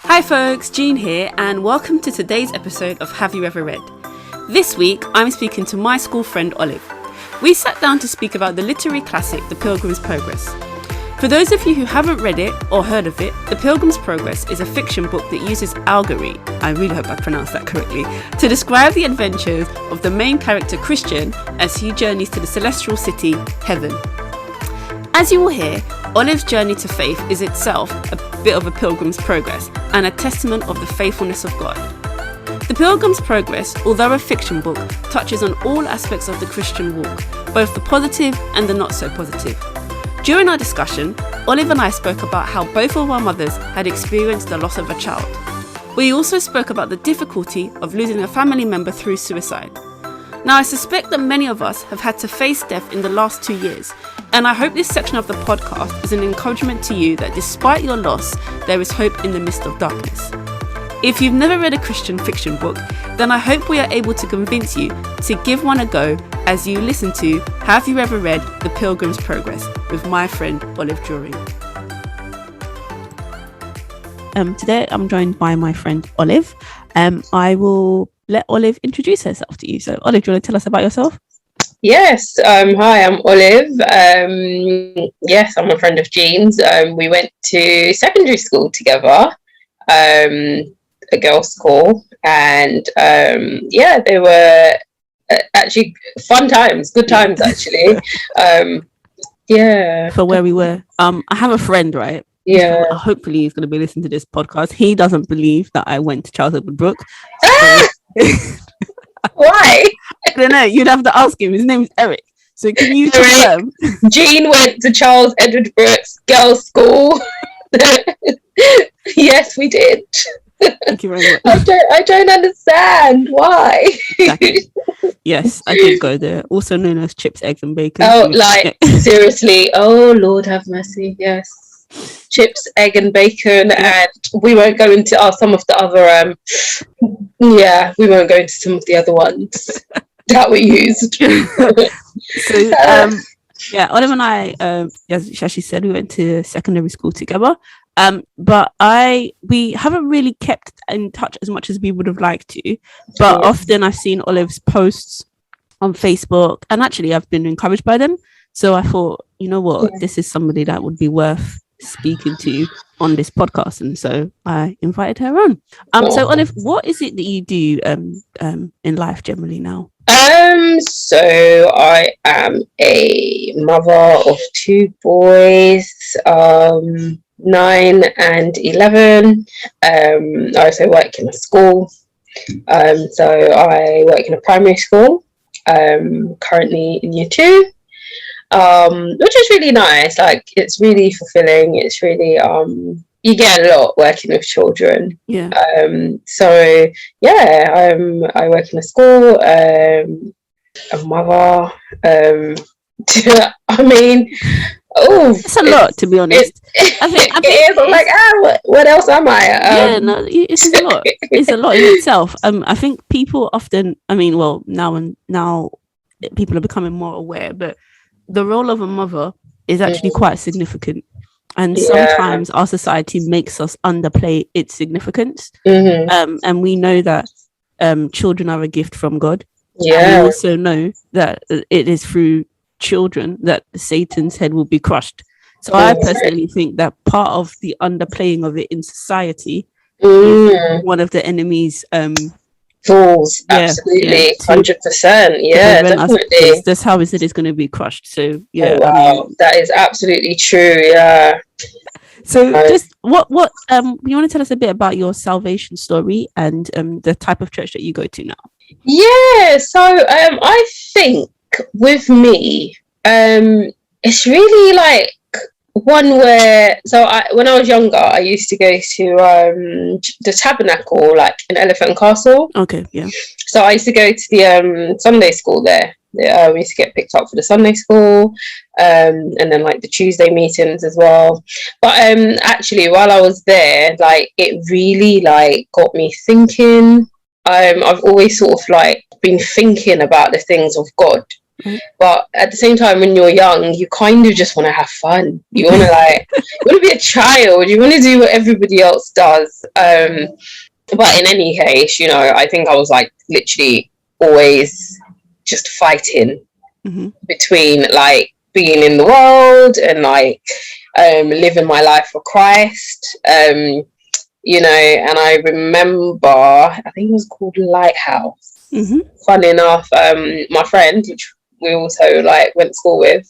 Hi folks, Jean here, and welcome to today's episode of Have You Ever Read? This week, I'm speaking to my school friend Olive. We sat down to speak about the literary classic, The Pilgrim's Progress. For those of you who haven't read it or heard of it, The Pilgrim's Progress is a fiction book that uses allegory, I really hope I pronounced that correctly, to describe the adventures of the main character Christian as he journeys to the celestial city, heaven. As you will hear, Olive's journey to faith is itself a bit of a pilgrim's progress and a testament of the faithfulness of God. The Pilgrim's Progress, although a fiction book, touches on all aspects of the Christian walk, both the positive and the not so positive. During our discussion, Olive and I spoke about how both of our mothers had experienced the loss of a child. We also spoke about the difficulty of losing a family member through suicide. Now, I suspect that many of us have had to face death in the last 2 years, and I hope this section of the podcast is an encouragement to you that despite your loss, there is hope in the midst of darkness. If you've never read a Christian fiction book, then I hope we are able to convince you to give one a go as you listen to Have You Ever Read The Pilgrim's Progress with my friend Olive Drury. Today I'm joined by my friend Olive. I will let Olive introduce herself to you. So Olive, do you want to tell us about yourself? Yes. Hi, I'm Olive. Yes, I'm a friend of Jean's. We went to secondary school together, a girls' school, and they were actually fun times, good times actually. For where we were. I have a friend, right? Yeah. Hopefully he's going to be listening to this podcast. He doesn't believe that I went to Charles Edward Brooke. Why? I don't know. You'd have to ask him. His name is Eric. So can you confirm? Jean went to Charles Edward Brooke's girls' school. Yes, we did. Thank you very much. I don't understand why. Exactly. Yes, I did go there. Also known as chips, eggs, and bacon. Oh, seriously. Oh, Lord have mercy. Yes. Chips, egg and bacon, and we won't go into some of the other we won't go into some of the other ones that we used. So Olive and I, as she said, we went to secondary school together, but we haven't really kept in touch as much as we would have liked to, but often I've seen Olive's posts on Facebook, and actually I've been encouraged by them, so I thought, you know what, this is somebody that would be worth speaking to on this podcast, and so I invited her on. So Olive, what is it that you do in life generally now? So I am a mother of 2 boys, 9 and 11. I also work in a school. So I work in a primary school, currently in year 2. Which is really nice. Like, it's really fulfilling. It's really you get a lot working with children. Yeah. I work in a school, a mother. I mean, it's a lot, to be honest. I think it is. I'm like, what else am I? It's a lot. It's a lot in itself. I think people often, now people are becoming more aware, but the role of a mother is actually quite significant, and sometimes our society makes us underplay its significance. And we know that children are a gift from God. And we also know that it is through children that Satan's head will be crushed. So I personally think that part of the underplaying of it in society is one of the enemy's fools. Absolutely, 100%. Yeah, definitely. That's how it is going to be crushed. So that is absolutely true. Yeah. So just what you want to tell us a bit about your salvation story and the type of church that you go to now? Yeah. So I think with me, it's really like one where, when I was younger, I used to go to the Tabernacle, like in Elephant and Castle. Okay, yeah. So I used to go to the Sunday school there. We used to get picked up for the Sunday school, and then like the Tuesday meetings as well. But actually, while I was there, like, it really like got me thinking. I've always sort of like been thinking about the things of God Right. But at the same time, when you're young, you kind of just want to have fun. You want to you want to be a child. You want to do what everybody else does. But in any case, I think I was like literally always just fighting between like being in the world and like living my life for Christ. And I remember, I think it was called Lighthouse. Funny enough, my friend, which we also like went to school with,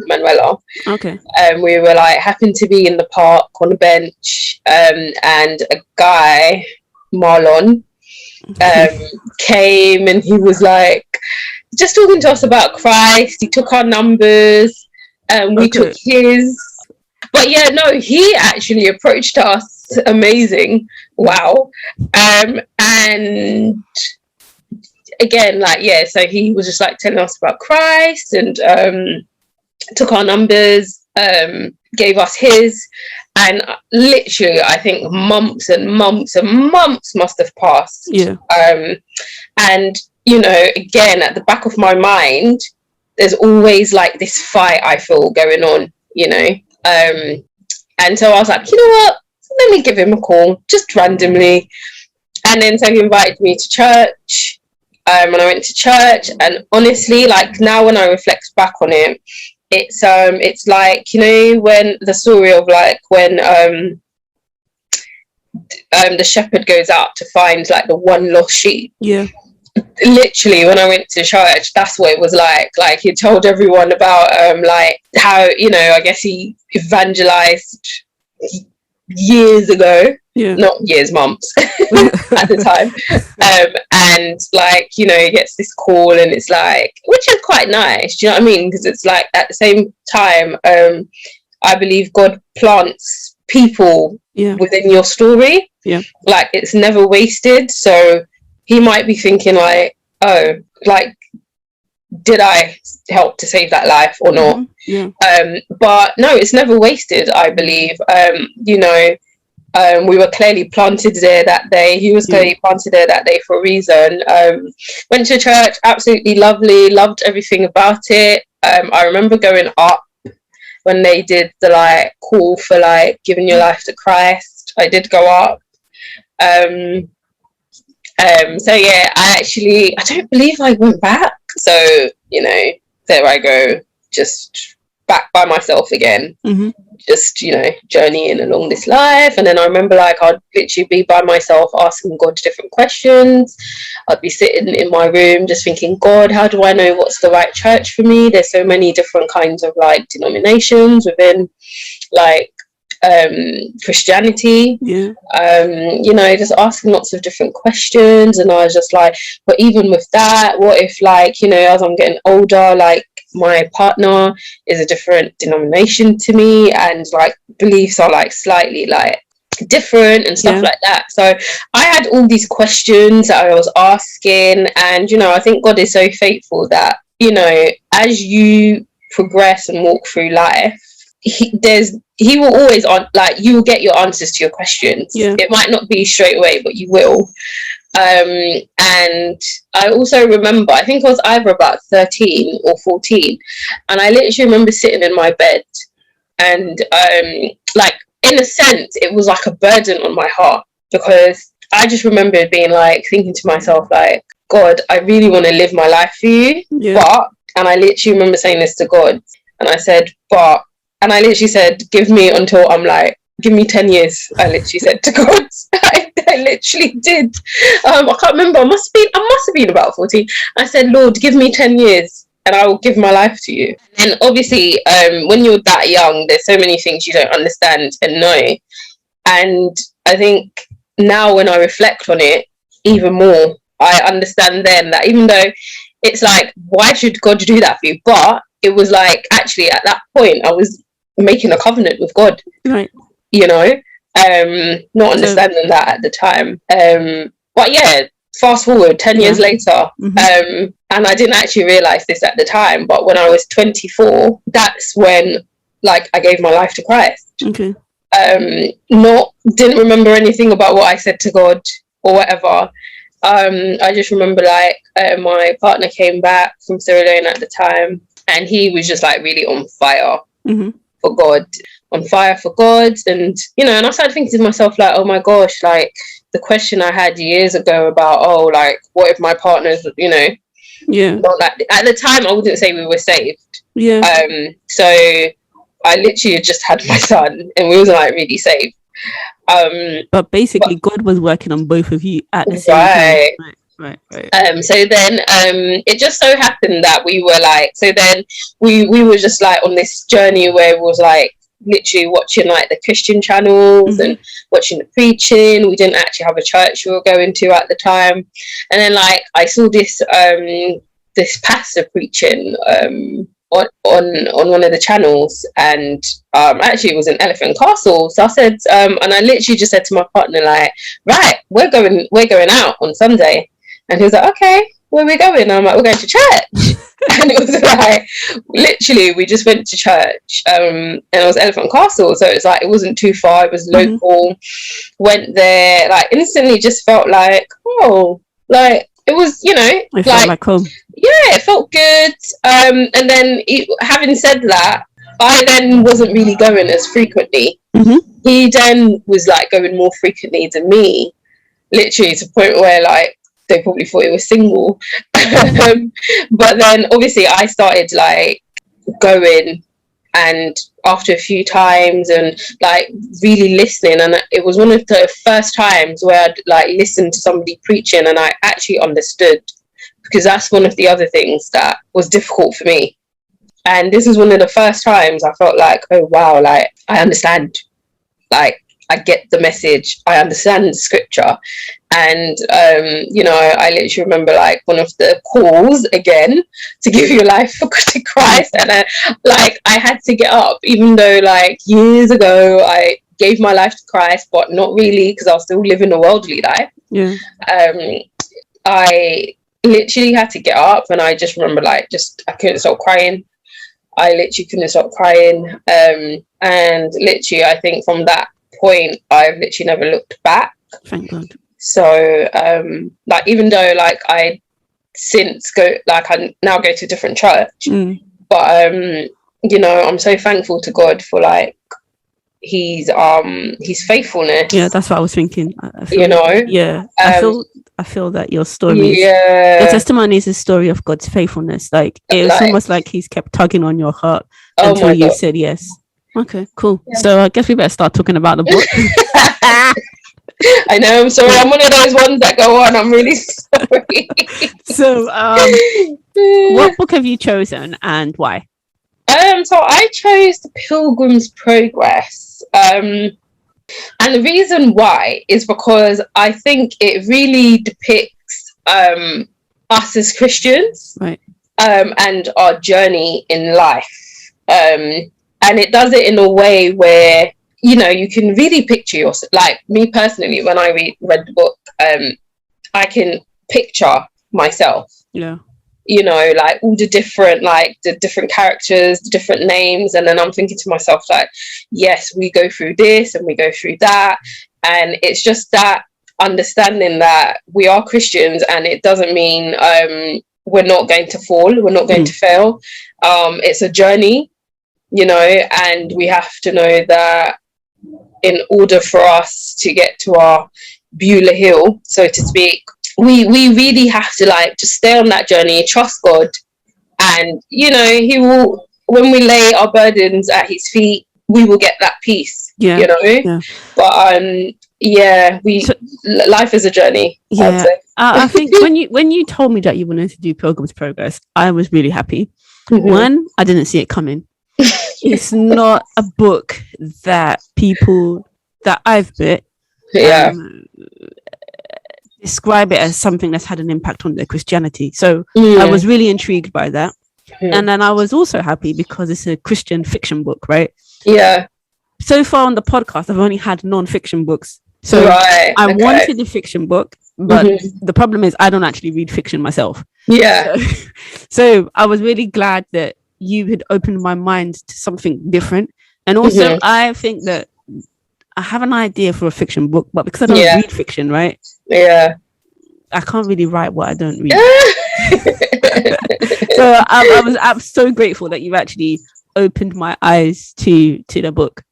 Manuela. Okay. We were like happened to be in the park on a bench, and a guy, Marlon, came, and he was like just talking to us about Christ. He took our numbers, and we took his. But yeah, no, he actually approached us. Amazing. Wow. And again, like, yeah, so he was just like telling us about Christ, and took our numbers, gave us his, and literally I think months and months and months must have passed. Yeah. And again, at the back of my mind, there's always like this fight I feel going on, and so I was like, you know what, let me give him a call just randomly. And then so he invited me to church, and I went to church, and honestly, like now when I reflect back on it, it's like, when the story of like when the shepherd goes out to find like the one lost sheep. Yeah. Literally, when I went to church, that's what it was like. Like, he told everyone about like how, I guess he evangelized years ago. Yeah. Not years, months at the time. And like, he gets this call, and it's like, which is quite nice, do you know what I mean? Because it's like at the same time, I believe God plants people within your story. Yeah. Like, it's never wasted. So he might be thinking like, oh, like, did I help to save that life or not? Yeah. But no, it's never wasted, I believe. We were clearly planted there that day. He was clearly planted there that day for a reason. Went to church, absolutely lovely, loved everything about it. I remember going up when they did the like call for like giving your life to Christ. I did go up. So yeah, I don't believe I went back. So, there I go, just back by myself again. Just, journeying along this life. And then I remember like I'd literally be by myself asking God different questions. I'd be sitting in my room just thinking, God, how do I know what's the right church for me? There's so many different kinds of like denominations within like Christianity. Just asking lots of different questions. And I was just like, but even with that, what if like, as I'm getting older, like my partner is a different denomination to me, and like beliefs are like slightly like different and stuff like that. So I had all these questions that I was asking, and I think God is so faithful that as you progress and walk through life, he will always you will get your answers to your questions. It might not be straight away, but you will. And I also remember, I think I was either about 13 or 14, and I literally remember sitting in my bed, and like in a sense it was like a burden on my heart, because I just remember being like thinking to myself like, God, I really want to live my life for you, but, and I literally remember saying this to God, and I said, and I literally said, give me 10 years. I literally said to God, I literally did. I can't remember. I must have been about 14. I said, Lord, give me 10 years and I will give my life to you. And obviously, when you're that young, there's so many things you don't understand and know. And I think now when I reflect on it even more, I understand then that even though it's like, why should God do that for you? But it was like, actually, at that point, I was making a covenant with God. Right. Not understanding that at the time. But yeah, fast forward 10 years later, and I didn't actually realize this at the time, but when I was 24, that's when like I gave my life to Christ. Okay. Didn't remember anything about what I said to God or whatever. I just remember like my partner came back from Sierra Leone at the time, and he was just like really on fire for God, on fire for God. And you know, and I started thinking to myself like, oh my gosh, like the question I had years ago about, oh, like what if my partner's, you know, not like, at the time I wouldn't say we were saved. So I literally had just had my son, and we wasn't like really saved. But basically, God was working on both of you at the same time. Right. So then it just so happened that we were like, so then we were just like on this journey where it was like literally watching like the Christian channels and watching the preaching. We didn't actually have a church we were going to at the time. And then like I saw this this pastor preaching on one of the channels, and actually it was in Elephant Castle. So I said, and I literally just said to my partner like, right, we're going out on Sunday. And he was like, okay, where are we going? And I'm like, we're going to church. And it was like, literally, we just went to church. And it was Elephant Castle. So it's like, it wasn't too far. It was local. Went there, like instantly just felt like, oh, like it was, you know. It felt like home. Yeah, it felt good. And then having said that, I then wasn't really going as frequently. He then was like going more frequently than me. Literally to the point where like, they probably thought he was single. But then obviously I started like going, and after a few times and like really listening, and it was one of the first times where I'd like listened to somebody preaching and I actually understood, because that's one of the other things that was difficult for me. And this is one of the first times I felt like, oh wow, like I understand, like I get the message, I understand the scripture. And you know, I literally remember like one of the calls again to give your life to Christ, and I had to get up, even though like years ago I gave my life to Christ, but not really, because I was still living a worldly life. I literally had to get up, and I just remember like I couldn't stop crying. I literally couldn't stop crying, and literally I think from that point I've literally never looked back. Thank God. So like even though like I now go to a different church, but you know, I'm so thankful to God for like his faithfulness. Yeah, that's what I was thinking. You know, I feel that your story, your testimony is a story of God's faithfulness. Like it's almost like he's kept tugging on your heart until you said yes. Okay, cool. So I guess we better start talking about the book. I know, I'm sorry, I'm one of those ones that go on, I'm really sorry. So what book have you chosen and why? So I chose The Pilgrim's Progress, and the reason why is because I think it really depicts us as Christians, right, and our journey in life, and it does it in a way where, you know, you can really picture yourself. Like me personally, when I read the book, I can picture myself. Yeah. You know, like all the different characters, the different names, and then I'm thinking to myself like, yes, we go through this and we go through that, and it's just that understanding that we are Christians, and it doesn't mean we're not going to fall, we're not going to fail. It's a journey, you know, and we have to know that in order for us to get to our Beulah Hill, so to speak, we really have to like just stay on that journey, trust God, and you know, he will, when we lay our burdens at his feet, we will get that peace. You know. But life is a journey. I think when you told me that you wanted to do Pilgrim's Progress, I was really happy. One, I didn't see it coming. It's not a book that people that I've met describe it as something that's had an impact on their Christianity. So I was really intrigued by that. And then I was also happy because it's a Christian fiction book, right? Yeah. So far on the podcast, I've only had non-fiction books. So I wanted a fiction book, but the problem is I don't actually read fiction myself. Yeah. So I was really glad that you had opened my mind to something different. And also I think that I have an idea for a fiction book, but because I don't read fiction, right? Yeah. I can't really write what I don't read. So I'm so grateful that you've actually opened my eyes to the book.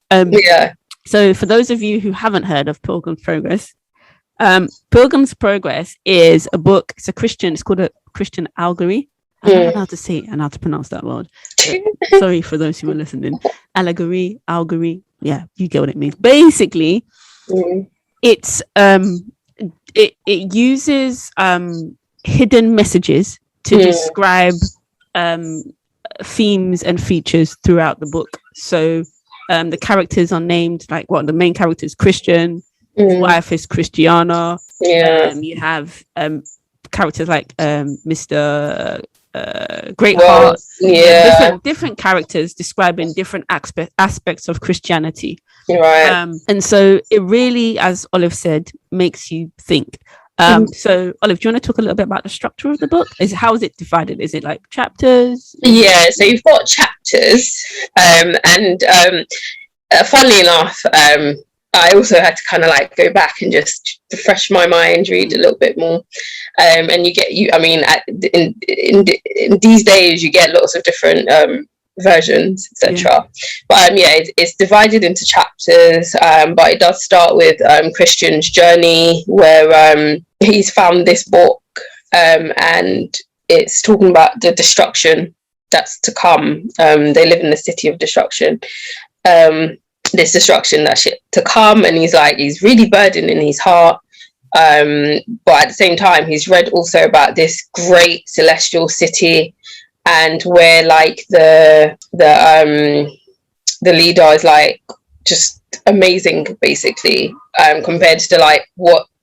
So for those of you who haven't heard of Pilgrim's Progress, Pilgrim's Progress is a book. It's called a Christian allegory. I don't know how to say it and how to pronounce that word. Sorry for those who are listening. Allegory. Yeah, you get what it means. Basically, it's it uses hidden messages to describe themes and features throughout the book. So the characters are named, like, the main character is Christian, his wife is Christiana. You have characters like Mr. Greatheart. Different characters describing different aspects of Christianity. And so it really, as Olive said, makes you think. So Olive, do you want to talk a little bit about the structure of the book? How is it divided? Is it like chapters? So you've got chapters, and funnily enough, I also had to kind of like go back and just refresh my mind, read a little bit more, and in these days you get lots of different versions, etc. But it's divided into chapters, but it does start with Christian's journey, where he's found this book, and it's talking about the destruction that's to come. They live in the city of destruction. This destruction that's to come, and he's really burdened in his heart, but at the same time he's read also about this great celestial city, and where like the leader is like just amazing, basically, compared to like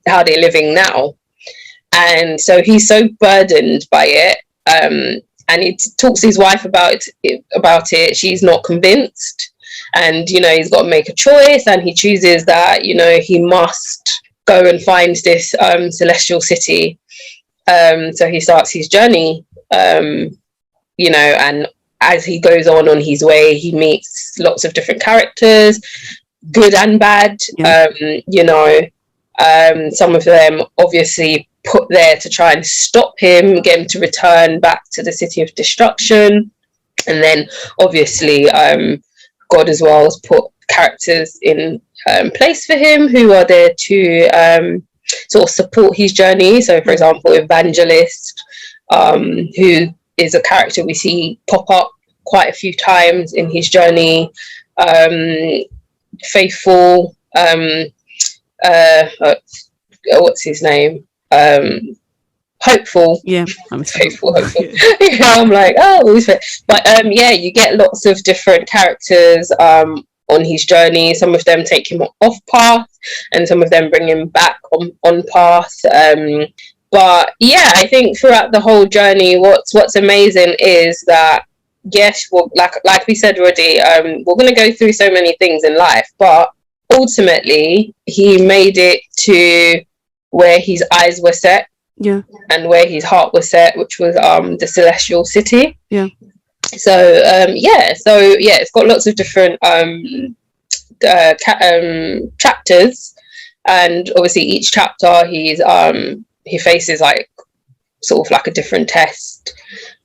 how they're living now. And so he's so burdened by it, and he talks to his wife about it. She's not convinced, and he's got to make a choice, and he chooses that he must go and find this celestial city. So he starts his journey, and as he goes on his way, he meets lots of different characters, good and bad. Some of them obviously put there to try and stop him, get him to return back to the city of destruction. And then obviously God as well has put characters in place for him who are there to sort of support his journey. So for example, Evangelist, who is a character we see pop up quite a few times in his journey. Faithful, what's his name? Hopeful. I'm hopeful. I'm like, but you get lots of different characters on his journey. Some of them take him off path, and some of them bring him back on path. But I think throughout the whole journey, what's amazing is that like we said already, we're going to go through so many things in life, but ultimately he made it to where his eyes were set, and where his heart was set, which was the celestial city. So it's got lots of different chapters, and obviously each chapter he faces like sort of like a different test,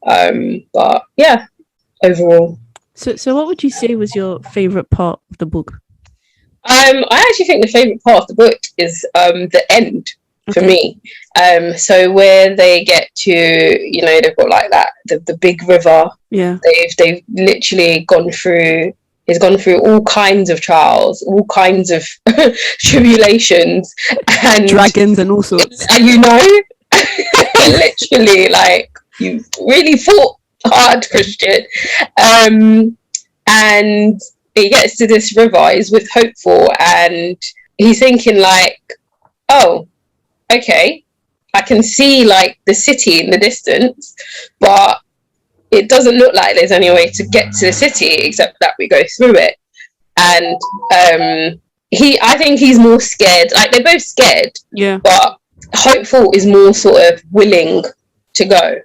but overall. So what would you say was your favorite part of the book? I actually think the favorite part of the book is the end for me. So where they get to, they've got like that the big river. They've literally gone through. He's gone through all kinds of trials, all kinds of tribulations, and dragons and all sorts. And literally, like, you really fought hard, Christian. And he gets to this river, he's with Hopeful, and he's thinking like, oh, okay, I can see like the city in the distance, but it doesn't look like there's any way to get to the city except that we go through it. And I think he's more scared. Like, they're both scared, but Hopeful is more sort of willing to go,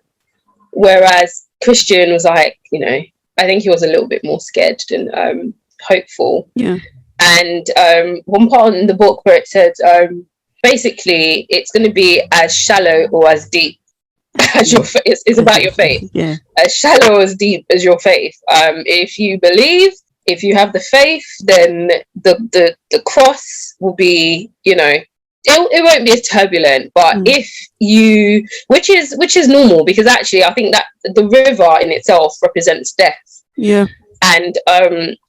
whereas Christian was like, I think he was a little bit more scared than Hopeful. And one part in the book where it said basically it's going to be as shallow or as deep as your faith. It's about your faith. Yeah. As shallow as deep as your faith. If you believe, if you have the faith, then the cross will be, you know, it won't be as turbulent. But if you, which is normal, because actually I think that the river in itself represents death. Yeah. And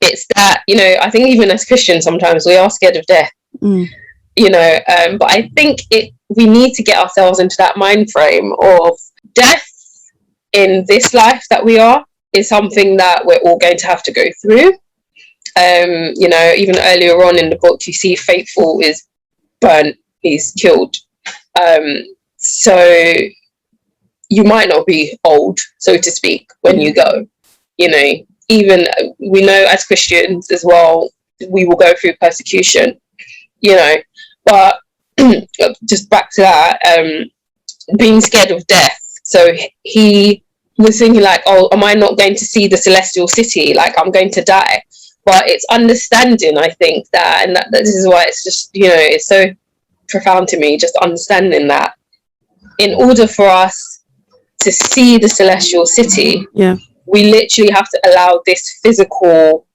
it's that, you know, I think even as Christians sometimes we are scared of death. You know, but I think we need to get ourselves into that mind frame of death in this life that we are is something that we're all going to have to go through. You know, even earlier on in the book, you see Faithful is burnt, he's killed. So you might not be old, so to speak, when you go. You know, even we know as Christians as well, we will go through persecution. You know, but just back to that, being scared of death. So he was thinking like, oh, am I not going to see the celestial city? Like, I'm going to die. But it's understanding, I think, that, and that this is why it's just, you know, it's so profound to me, just understanding that in order for us to see the celestial city, we literally have to allow this physical,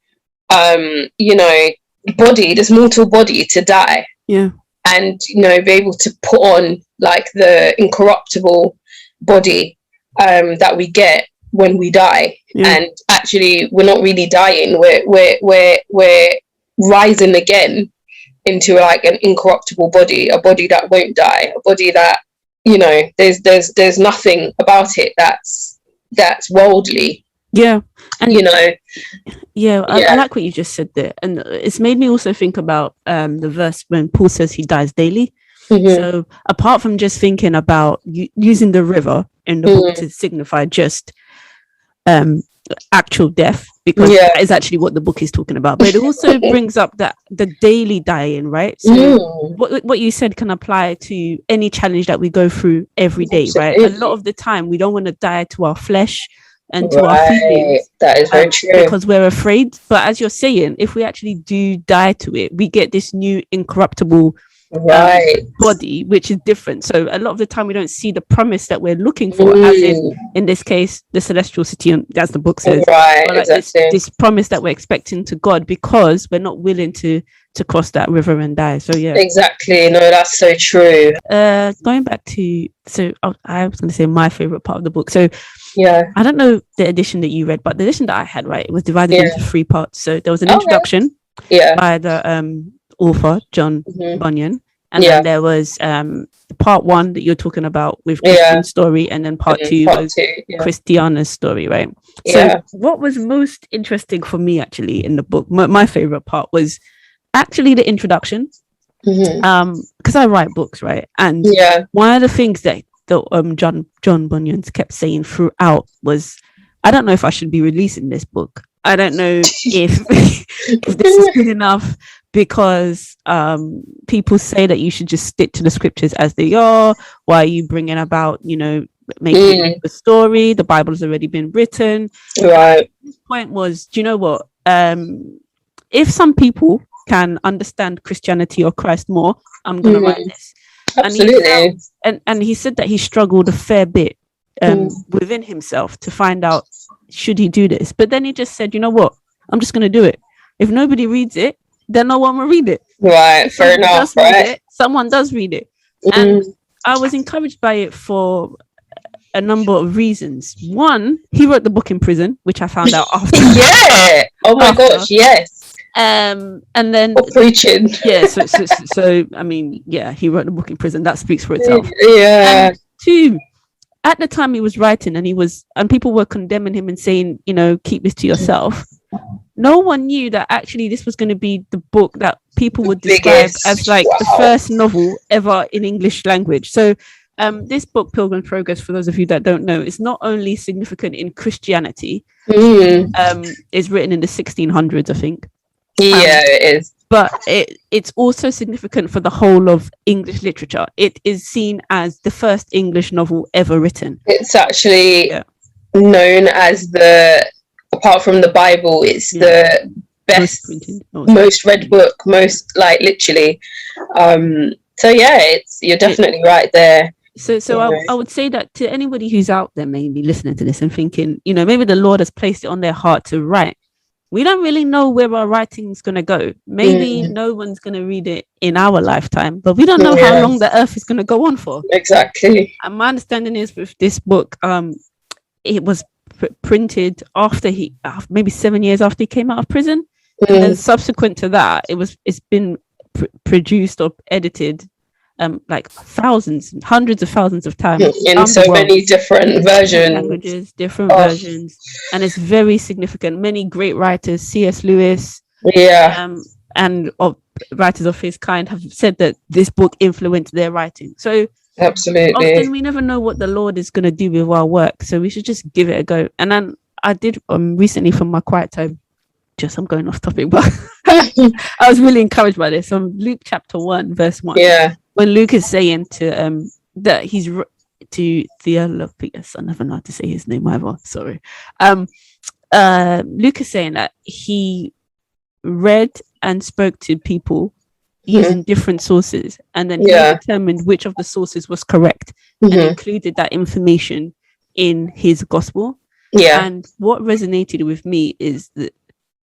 you know, body, this mortal body to die. And, you know, be able to put on like the incorruptible body that we get when we die. And actually we're not really dying, we're rising again into like an incorruptible body, a body that won't die, a body that, you know, there's nothing about it that's worldly. And you know, I like what you just said there, and it's made me also think about the verse when Paul says he dies daily. So apart from just thinking about using the river in the book to signify just actual death, because that is actually what the book is talking about, but it also brings up that the daily dying, right? So what you said can apply to any challenge that we go through every day, right? A lot of the time we don't want to die to our flesh and to our feelings. That is very true. Because we're afraid. But as you're saying, if we actually do die to it, we get this new incorruptible body, which is different. So a lot of the time we don't see the promise that we're looking for, as in this case, the celestial city, as the book says. Or like this promise that we're expecting to God, because we're not willing to cross that river and die. So exactly. No, that's so true. Going back to, so I was going to say my favorite part of the book. So I don't know the edition that you read, but the edition that I had, right, it was divided into 3 parts. So there was an introduction by the author John Bunyan, and then there was part 1 that you're talking about with Christian's story, and then part 2 was Christiana's story, right? So what was most interesting for me actually in the book, my favorite part was actually the introduction, because I write books, right? And one of the things that John Bunyan kept saying throughout was, I don't know if I should be releasing this book. I don't know if this is good enough, because people say that you should just stick to the scriptures as they are. Why are you bringing about, you know, making a story? The Bible has already been written. His point was, do you know what? If some people can understand Christianity or Christ more, I'm going to write this. Absolutely. And he said that he struggled a fair bit within himself to find out, should he do this? But then he just said, you know what? I'm just going to do it. If nobody reads it, then no one will read it. Right, fair enough, right? Someone does read it. And I was encouraged by it for a number of reasons. One, he wrote the book in prison, which I found out after. Oh my gosh, yes. And then preaching. So I mean, he wrote the book in prison. That speaks for itself. And 2, at the time he was writing, and people were condemning him and saying, you know, keep this to yourself. No one knew that actually this was going to be the book that people would describe as like the first novel ever in English language. So this book, Pilgrim's Progress, for those of you that don't know, is not only significant in Christianity, it's written in the 1600s, I think. It is. But it's also significant for the whole of English literature. It is seen as the first English novel ever written. It's actually known as apart from the Bible, it's the best, most read book, most, like, literally. So yeah, you're definitely right there. So I would say that to anybody who's out there maybe listening to this and thinking, maybe the Lord has placed it on their heart to write. We don't really know where our writing's going to go. Maybe no one's going to read it in our lifetime, but we don't know how long the earth is going to go on for. Exactly. And my understanding is with this book, it was printed after maybe 7 years after he came out of prison. And then subsequent to that, it's been produced or edited like thousands, hundreds of thousands of times in so many different versions, languages, different versions, and it's very significant. Many great writers, C.S. Lewis, and writers of his kind have said that this book influenced their writing. So absolutely, often we never know what the Lord is going to do with our work, so we should just give it a go. And then I did recently from my quiet time. I'm going off topic, but I was really encouraged by this. Luke chapter 1, verse 1. Yeah. When Luke is saying to that he's to Theophilus, I never know how to say his name either. Sorry. Luke is saying that he read and spoke to people using different sources, and then he determined which of the sources was correct and included that information in his gospel. Yeah. And what resonated with me is that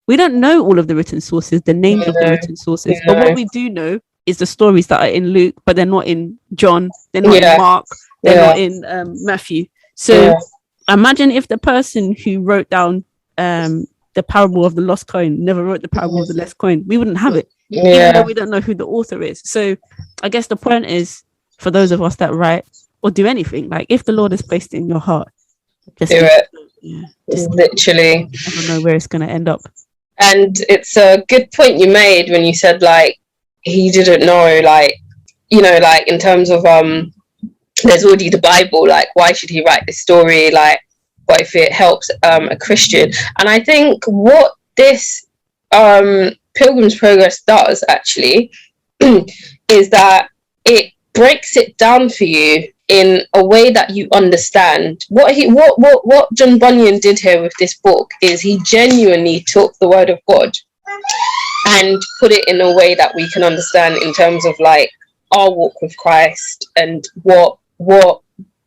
we don't know all of the written sources, the names of the written sources, but what we do know is the stories that are in Luke, but they're not in John, they're not in Mark, they're not in Matthew. So imagine if the person who wrote down the parable of the lost coin never wrote the parable of the lost coin, we wouldn't have it, even though we don't know who the author is. So I guess the point is, for those of us that write or do anything, like if the Lord has placed it in your heart, just do it. Just literally. I don't know where it's going to end up. And it's a good point you made when you said, like, he didn't know, like, like in terms of there's already the Bible, like, why should he write this story? Like, what if it helps a Christian? And I think what this Pilgrim's Progress does actually is that it breaks it down for you in a way that you understand. What John Bunyan did here with this book is he genuinely took the word of God and put it in a way that we can understand in terms of like our walk with Christ and what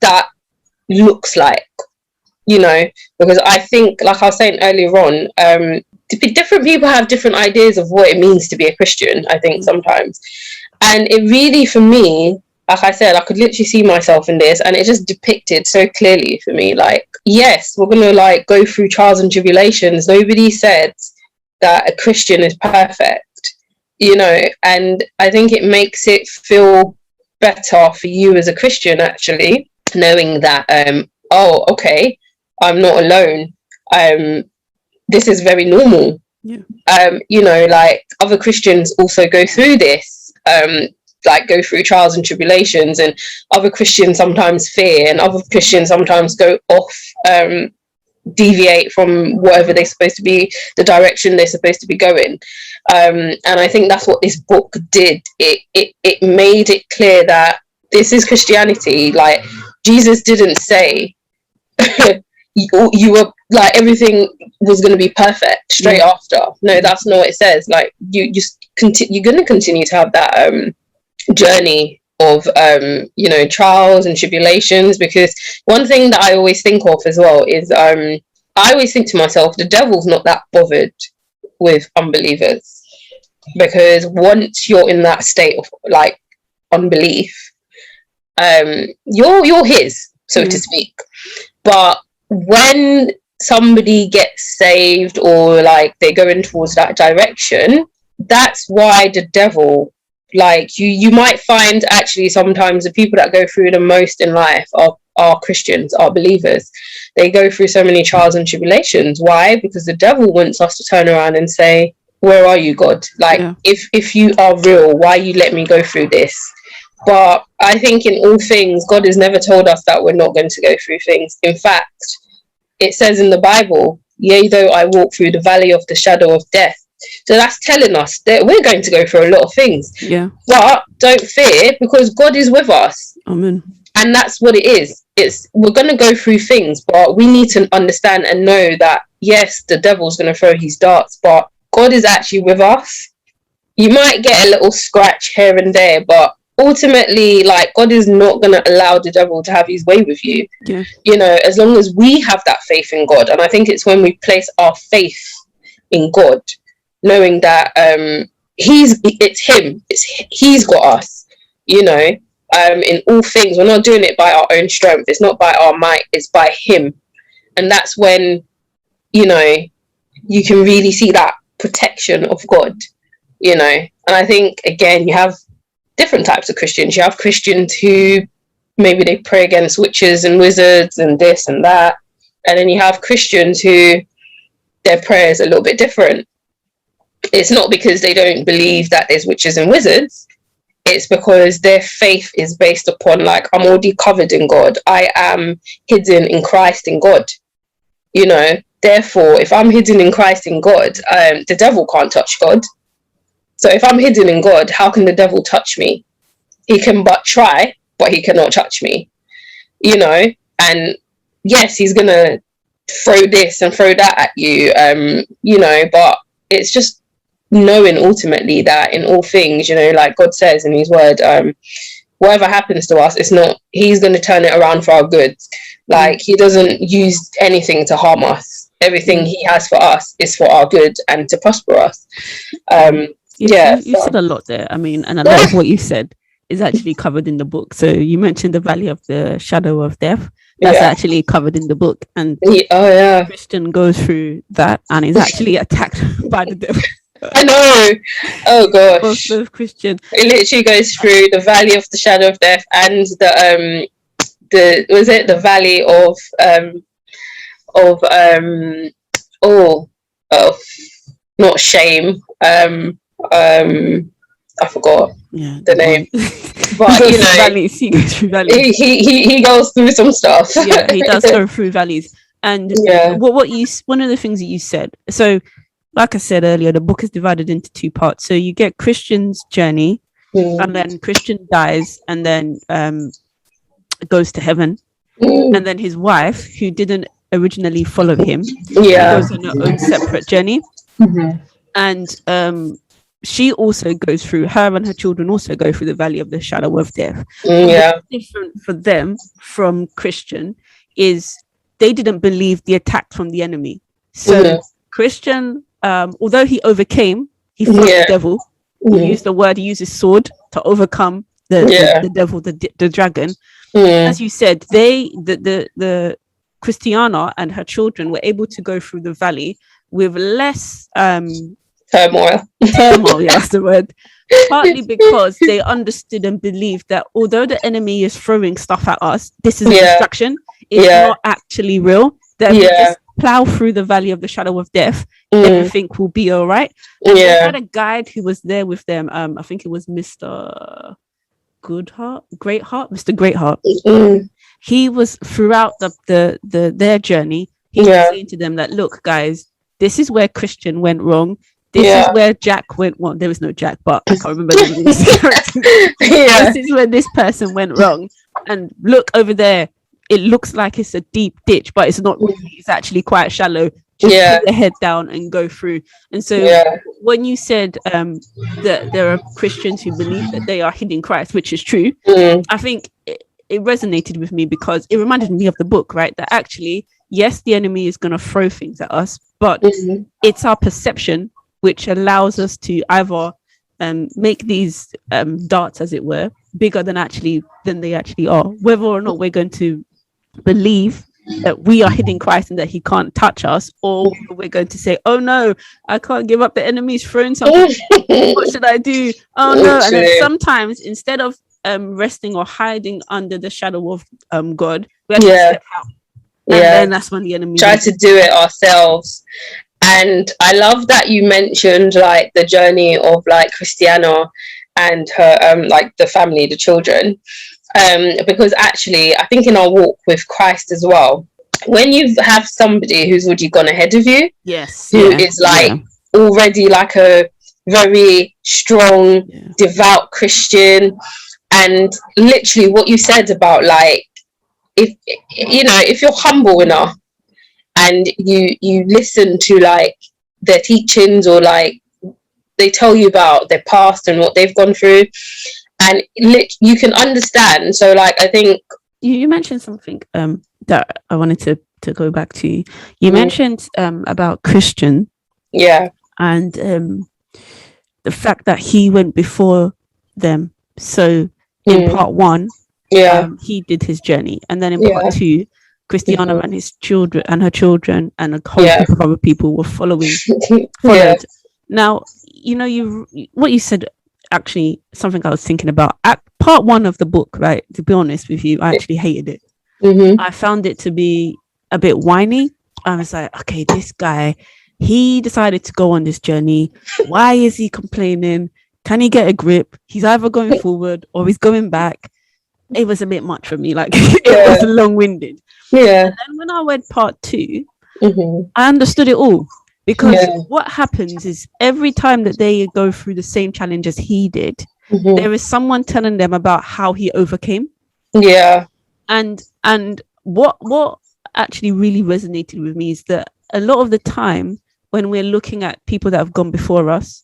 that looks like, because I think, like I was saying earlier on, different people have different ideas of what it means to be a Christian, I think sometimes. And it really, for me, like I said, I could literally see myself in this, and it just depicted so clearly for me, like, yes, we're going to like go through trials and tribulations. Nobody said that a Christian is perfect, and I think it makes it feel better for you as a Christian, actually, knowing that, oh, okay, I'm not alone. This is very normal. Yeah. Like other Christians also go through this, like go through trials and tribulations, and other Christians sometimes fear, and other Christians sometimes go off, deviate from whatever they're supposed to be, the direction they're supposed to be going. And I think that's what this book did. It made it clear that this is Christianity. Like, Jesus didn't say you were like everything was going to be perfect straight after. No, that's not what it says. Like, you're going to continue to have that journey of trials and tribulations, because one thing that I always think of as well is I always think to myself, the devil's not that bothered with unbelievers, because once you're in that state of like unbelief, you're his, so to speak. But when somebody gets saved or like they're going towards that direction, that's why the devil, like you might find actually sometimes the people that go through the most in life are Christians, are believers. They go through so many trials and tribulations. Why? Because the devil wants us to turn around and say, where are you, God? Like, if you are real, why you let me go through this? But I think in all things, God has never told us that we're not going to go through things. In fact, it says in the Bible, yea, though I walk through the valley of the shadow of death. So that's telling us that we're going to go through a lot of things. Yeah. But don't fear, because God is with us. Amen. And that's what it is. We're going to go through things, but we need to understand and know that, yes, the devil's going to throw his darts, but God is actually with us. You might get a little scratch here and there, but ultimately, like, God is not going to allow the devil to have his way with you. Yeah. You know, as long as we have that faith in God. And I think it's when we place our faith in God, knowing that it's him, he's got us, you know, in all things. We're not doing it by our own strength. It's not by our might, it's by him. And that's when, you know, you can really see that protection of God, you know. And I think, again, you have different types of Christians. You have Christians who maybe they pray against witches and wizards and this and that. And then you have Christians who their prayer is a little bit different. It's not because they don't believe that there's witches and wizards. It's because their faith is based upon, like, I'm already covered in God. I am hidden in Christ in God, you know. Therefore, if I'm hidden in Christ in God, the devil can't touch God. So if I'm hidden in God, how can the devil touch me? He can but try, but he cannot touch me, you know. And yes, he's going to throw this and throw that at you, you know, but it's just knowing ultimately that in all things, you know, like God says in his word, whatever happens to us, it's not, he's going to turn it around for our good. Like, he doesn't use anything to harm us. Everything he has for us is for our good and to prosper us. You said a lot there. I mean, and a lot of what you said is actually covered in the book. So you mentioned the valley of the shadow of death. That's actually covered in the book. And Christian goes through that and is actually attacked by the devil. I know. Oh gosh. Both Christian. It literally goes through the valley of the shadow of death and the valley of not shame. I forgot the name. But you know, valleys. He goes through valleys. He goes through some stuff. Yeah, he does go through valleys. And one of the things that you said, so like I said earlier, the book is divided into two parts. So you get Christian's journey, and then Christian dies and then goes to heaven. And then his wife, who didn't originally follow him, goes on her own separate journey. And she also goes through, her and her children also go through the valley of the shadow of death. What's different for them from Christian is they didn't believe the attack from the enemy. So Christian, although he overcame, he fought the devil. He used he used his sword to overcome the devil, the dragon. As you said, the Christiana and her children were able to go through the valley with less turmoil. Yeah, that's the word. Partly because they understood and believed that although the enemy is throwing stuff at us, this is a distraction. It's not actually real. That we just plow through the valley of the shadow of death, everything will be all right. And they had a guide who was there with them. I think it was Mr. Greatheart. He was throughout their journey. He was saying to them that, look, guys, this is where Christian went wrong. This is where Jack went wrong. There was no Jack, but I can't remember the name of these characters. This is where this person went wrong. And look over there. It looks like it's a deep ditch, but it's not really. It's actually quite shallow. Just put your head down and go through. And so when you said that there are Christians who believe that they are hidden Christ, which is true, I think it resonated with me because it reminded me of the book, right? That actually, yes, the enemy is going to throw things at us, but it's our perception which allows us to either make these darts, as it were, bigger than they actually are. Whether or not we're going to believe that we are hidden Christ and that he can't touch us, or we're going to say, oh no, I can't give up, the enemy's thrown something. What should I do? Oh no. And then sometimes instead of resting or hiding under the shadow of God, we have to step out. And then that's when the enemy try to do it ourselves. And I love that you mentioned like the journey of like Christiana and her like the family, the children, because actually I think in our walk with Christ as well, when you have somebody who's already gone ahead of you, who is like already like a very strong devout Christian, and literally what you said about like, if you're humble enough and you listen to like their teachings, or like they tell you about their past and what they've gone through, and you can understand. So like I think you mentioned something that I wanted to go back to. You mentioned about Christian, and the fact that he went before them. So in part 1, he did his journey, and then in part 2, Christiana and his children and her children and a whole group of other people were followed. Now, you know, what you said, actually something I was thinking about at part 1 of the book, right? To be honest with you, I actually hated it. I found it to be a bit whiny. I was like, okay, this guy, he decided to go on this journey. Why is he complaining? Can he get a grip? He's either going forward or he's going back. It was a bit much for me. Like it was long-winded. And then when I read part 2, I understood it all. Because what happens is every time that they go through the same challenge as he did, there is someone telling them about how he overcame. And what actually really resonated with me is that a lot of the time when we're looking at people that have gone before us,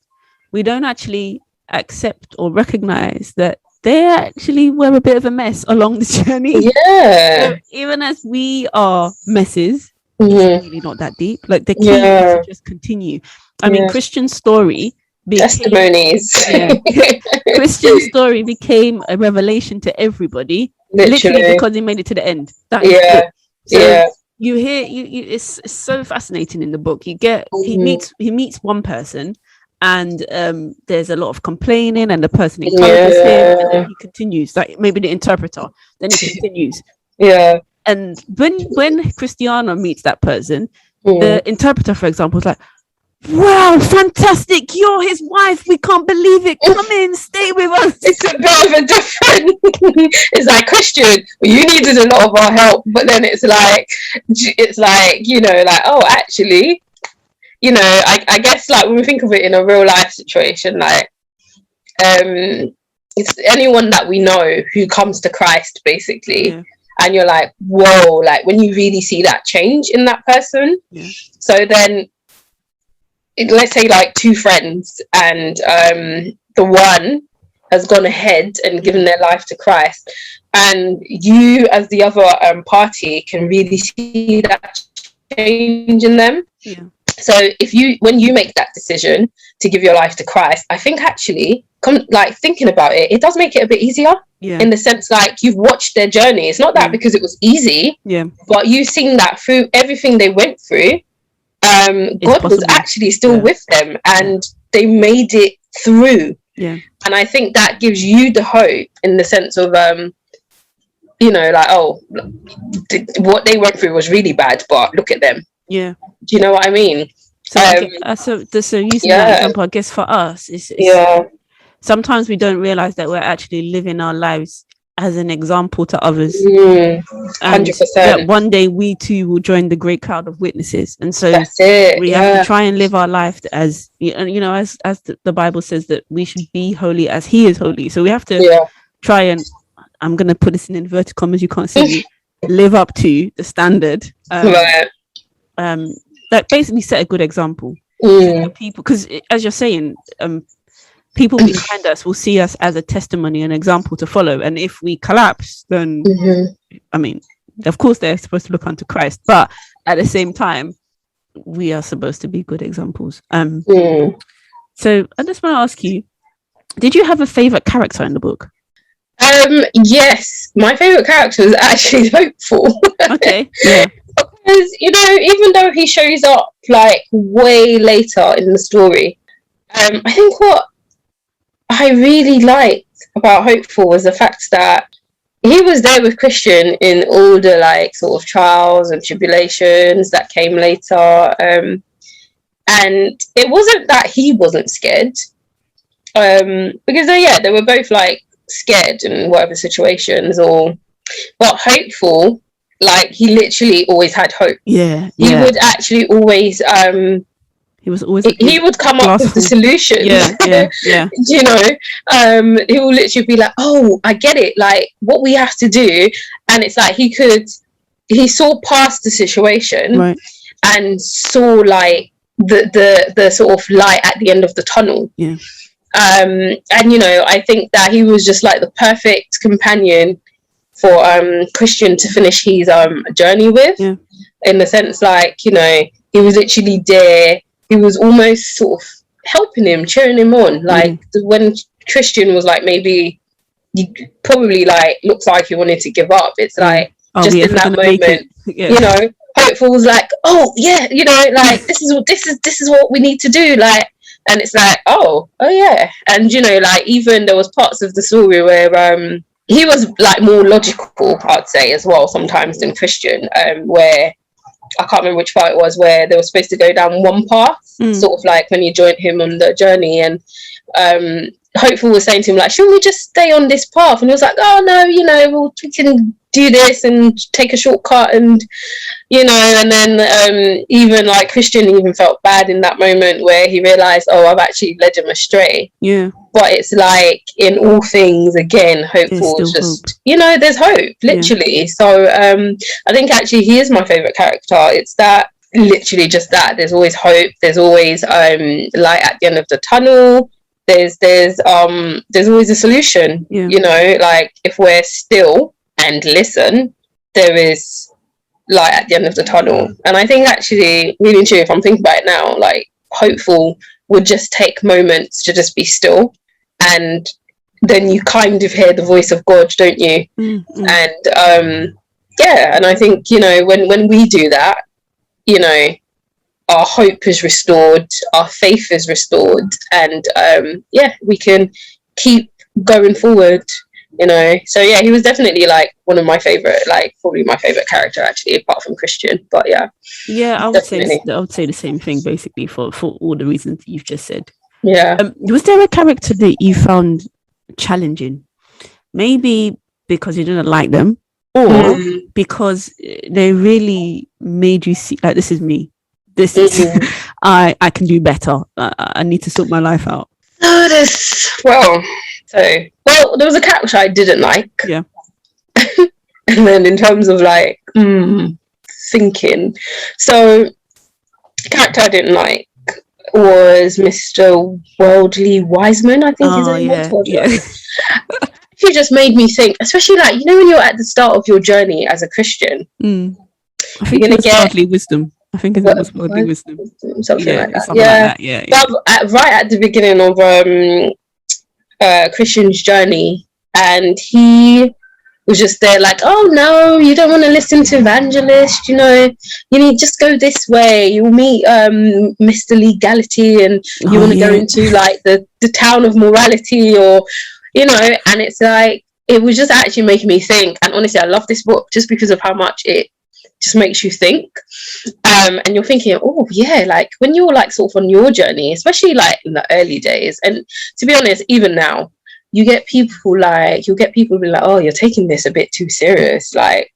we don't actually accept or recognize that they actually were a bit of a mess along the journey. So even as we are messes, it's really not that deep. Like the key is to just continue. I mean, Christian's story testimonies. Christian's story became a revelation to everybody, literally because he made it to the end. That is it. So you hear it's so fascinating in the book. You get he meets one person, and there's a lot of complaining, and the person encourages him, and then he continues. Like maybe the interpreter, then he continues. And when Christiana meets that person, the interpreter, for example, is like, wow, fantastic, you're his wife, we can't believe it, come in, stay with us. It's a bit of a different it's like, Christian, you needed a lot of our help, but then it's like you know, like, oh, actually, you know, I guess like when we think of it in a real life situation, like it's anyone that we know who comes to Christ, basically. And you're like, whoa, like when you really see that change in that person. So then let's say like 2 friends, and the one has gone ahead and given their life to Christ, and you as the other party can really see that change in them. So when you make that decision to give your life to Christ, I think actually thinking about it, it does make it a bit easier. In the sense, like, you've watched their journey. It's not that because it was easy, but you've seen that through everything they went through, God was actually still with them, and they made it through. And I think that gives you the hope in the sense of you know, like, oh, what they went through was really bad, but look at them. Do you know what I mean? So using that example, I guess for us, it's sometimes we don't realize that we're actually living our lives as an example to others. 100%. That one day we too will join the great crowd of witnesses. And so we have to try and live our life as, you know, as the Bible says that we should be holy as he is holy. So we have to try and, I'm going to put this in inverted commas, you can't see me, live up to the standard. That basically set a good example to people, because as you're saying, people behind us will see us as a testimony, an example to follow. And if we collapse, then I mean, of course they're supposed to look unto Christ, but at the same time, we are supposed to be good examples. So I just want to ask you, did you have a favorite character in the book? Yes, my favorite character is actually Hopeful. Okay. Because, you know, even though he shows up like way later in the story, I think what I really liked about Hopeful was the fact that he was there with Christian in all the like sort of trials and tribulations that came later, and it wasn't that he wasn't scared, because they were both like scared in whatever situations, but Hopeful, like, he literally always had hope. He would actually always he would come up with the solution. You know, he will literally be like, oh, I get it, like what we have to do. And it's like he saw past the situation and saw like the sort of light at the end of the tunnel. And you know, I think that he was just like the perfect companion for Christian to finish his journey with, in the sense, like, you know, he was literally there. He was almost sort of helping him, cheering him on. Like when Christian was like, maybe you probably like looks like he wanted to give up. It's like just in that moment, you know, Hopeful was like, oh yeah, you know, like this is what we need to do, like. And it's like, oh yeah. And you know, like, even there was parts of the story where he was like more logical, I'd say, as well sometimes than Christian, where I can't remember which part it was, where they were supposed to go down one path, sort of like when you joined him on the journey, and Hopeful was saying to him like, shouldn't we just stay on this path? And he was like, oh no, you know, we can do this and take a shortcut, and you know. And then even like Christian even felt bad in that moment where he realized, oh, I've actually led him astray. But it's like in all things, again, Hopeful is just hope. You know, there's hope, literally. So I think actually he is my favorite character. It's that, literally just that there's always hope, there's always light at the end of the tunnel. There's always a solution. You know, like if we're still and listen, there is light at the end of the tunnel. And I think actually, really true, if I'm thinking about it now, like Hopeful would just take moments to just be still, and then you kind of hear the voice of God, don't you? And and I think, you know, when we do that, you know, our hope is restored, our faith is restored, and we can keep going forward, you know. So yeah, he was definitely like one of my favorite, like probably my favorite character actually, apart from Christian. But yeah, I would say the same thing basically for all the reasons you've just said. Was there a character that you found challenging, maybe because you didn't like them, or because they really made you see, like, this is me, this is I can do better, I need to sort my life out? Well, there was a character I didn't like, and then in terms of like thinking, so the character I didn't like was Mr. Worldly Wiseman, I think his name was. He just made me think, especially like, you know, when you're at the start of your journey as a Christian, I think it was Worldly Wisdom. I think it was Worldly Wisdom, something like that. But right at the beginning of Christian's journey, and he was just there like, oh no, you don't want to listen to evangelist, you know, you need just go this way, you'll meet Mr. Legality, and you want to go into like the town of morality, or you know. And it's like, it was just actually making me think. And honestly, I love this book just because of how much it just makes you think, and you're thinking, oh yeah, like when you're like sort of on your journey, especially like in the early days, and to be honest, even now, you'll get people be like, oh, you're taking this a bit too serious, like,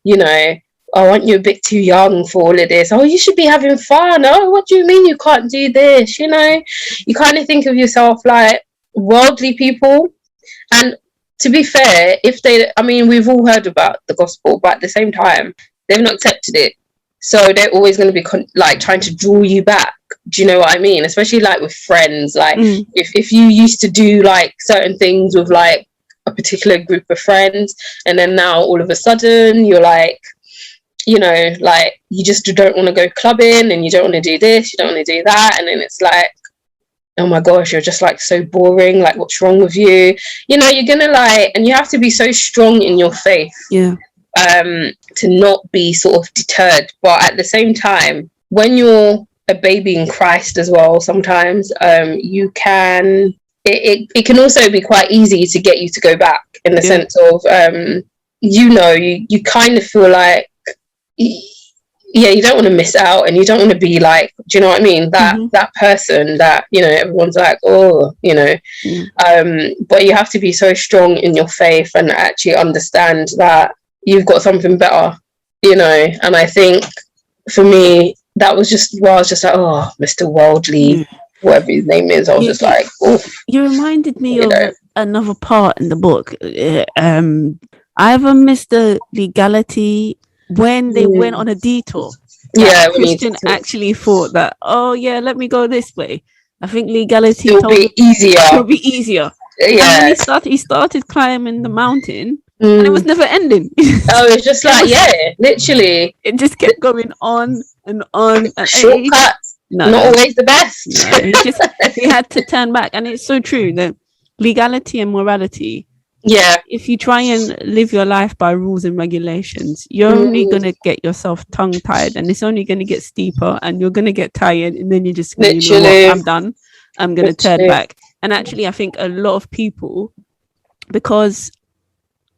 you know, oh, aren't you a bit too young for all of this? Oh, you should be having fun. Oh, what do you mean you can't do this? You know, you kind of think of yourself like worldly people. And to be fair, we've all heard about the gospel, but at the same time, they've not accepted it. So they're always going to be like trying to draw you back. Do you know what I mean? Especially like with friends. Like if you used to do like certain things with like a particular group of friends, and then now all of a sudden you're like, you know, like you just don't want to go clubbing, and you don't want to do this, you don't want to do that. And then it's like, oh my gosh, you're just like so boring. Like, what's wrong with you? You know, you're going to like, and you have to be so strong in your faith. To not be sort of deterred. But at the same time, when you're a baby in Christ as well, sometimes you can, it can also be quite easy to get you to go back, in the sense of, you know, you kind of feel like, you don't want to miss out, and you don't want to be like, do you know what I mean? That person that, you know, everyone's like, oh, you know, but you have to be so strong in your faith and actually understand that you've got something better, you know. And I think for me, that was just where I was just like, oh, Mr. Worldly, whatever his name is. I was just like, oof. You reminded me of another part in the book. Either Mr. Legality, when they went on a detour. Christian actually thought that, oh yeah, let me go this way. I think legality It'll told be him easier. it'll be easier. And then he started climbing the mountain, and it was never ending. It's just like, literally. It just kept going on and on. And shortcuts, not always the best. No, he had to turn back. And it's so true that legality and morality, if you try and live your life by rules and regulations, you're only going to get yourself tongue tied, and it's only going to get steeper, and you're going to get tired, and then you're just going to, you know what, I'm done, I'm going to turn back. And actually, I think a lot of people, because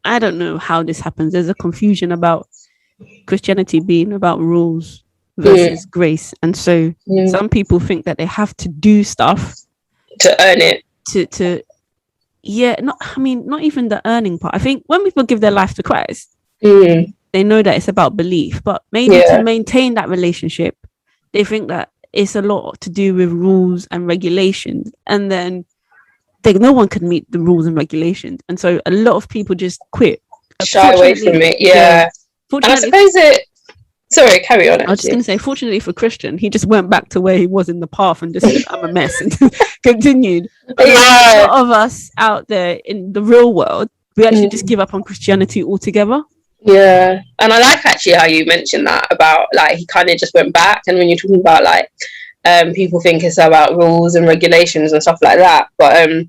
I don't know how this happens, there's a confusion about Christianity being about rules versus grace. And so some people think that they have to do stuff to earn it. Not even the earning part. I think when people give their life to Christ, they know that it's about belief, but maybe to maintain that relationship, they think that it's a lot to do with rules and regulations, and then no one can meet the rules and regulations, and so a lot of people just quit, shy away from it. And I suppose sorry, carry on. I was just going to say, fortunately for Christian, he just went back to where he was in the path and just said, I'm a mess, and continued. But a lot of us out there in the real world, we actually just give up on Christianity altogether. Yeah, and I like actually how you mentioned that about like he kind of just went back. And when you're talking about like people think it's about rules and regulations and stuff like that, but and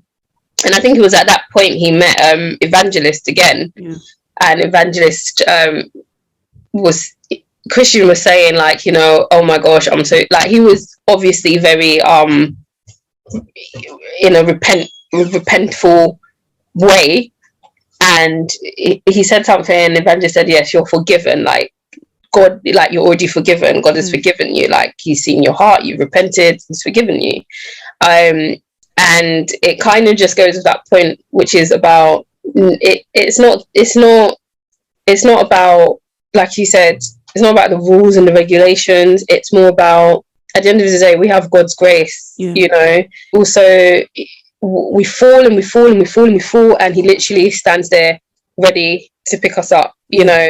I think it was at that point he met Evangelist again, and Evangelist Christian was saying like, you know, oh my gosh, I'm so, like, he was obviously very in a repentful way. And he said something, and Evangelist said, yes, you're forgiven. Like, God, like, you're already forgiven. God has forgiven you. Like, he's seen your heart. You've repented. He's forgiven you. And it kind of just goes to that point, which is about, it's not about, like you said, it's not about the rules and the regulations. It's more about, at the end of the day, we have God's grace, you know. Also, we fall and we fall and we fall and we fall, and he literally stands there ready to pick us up, you know.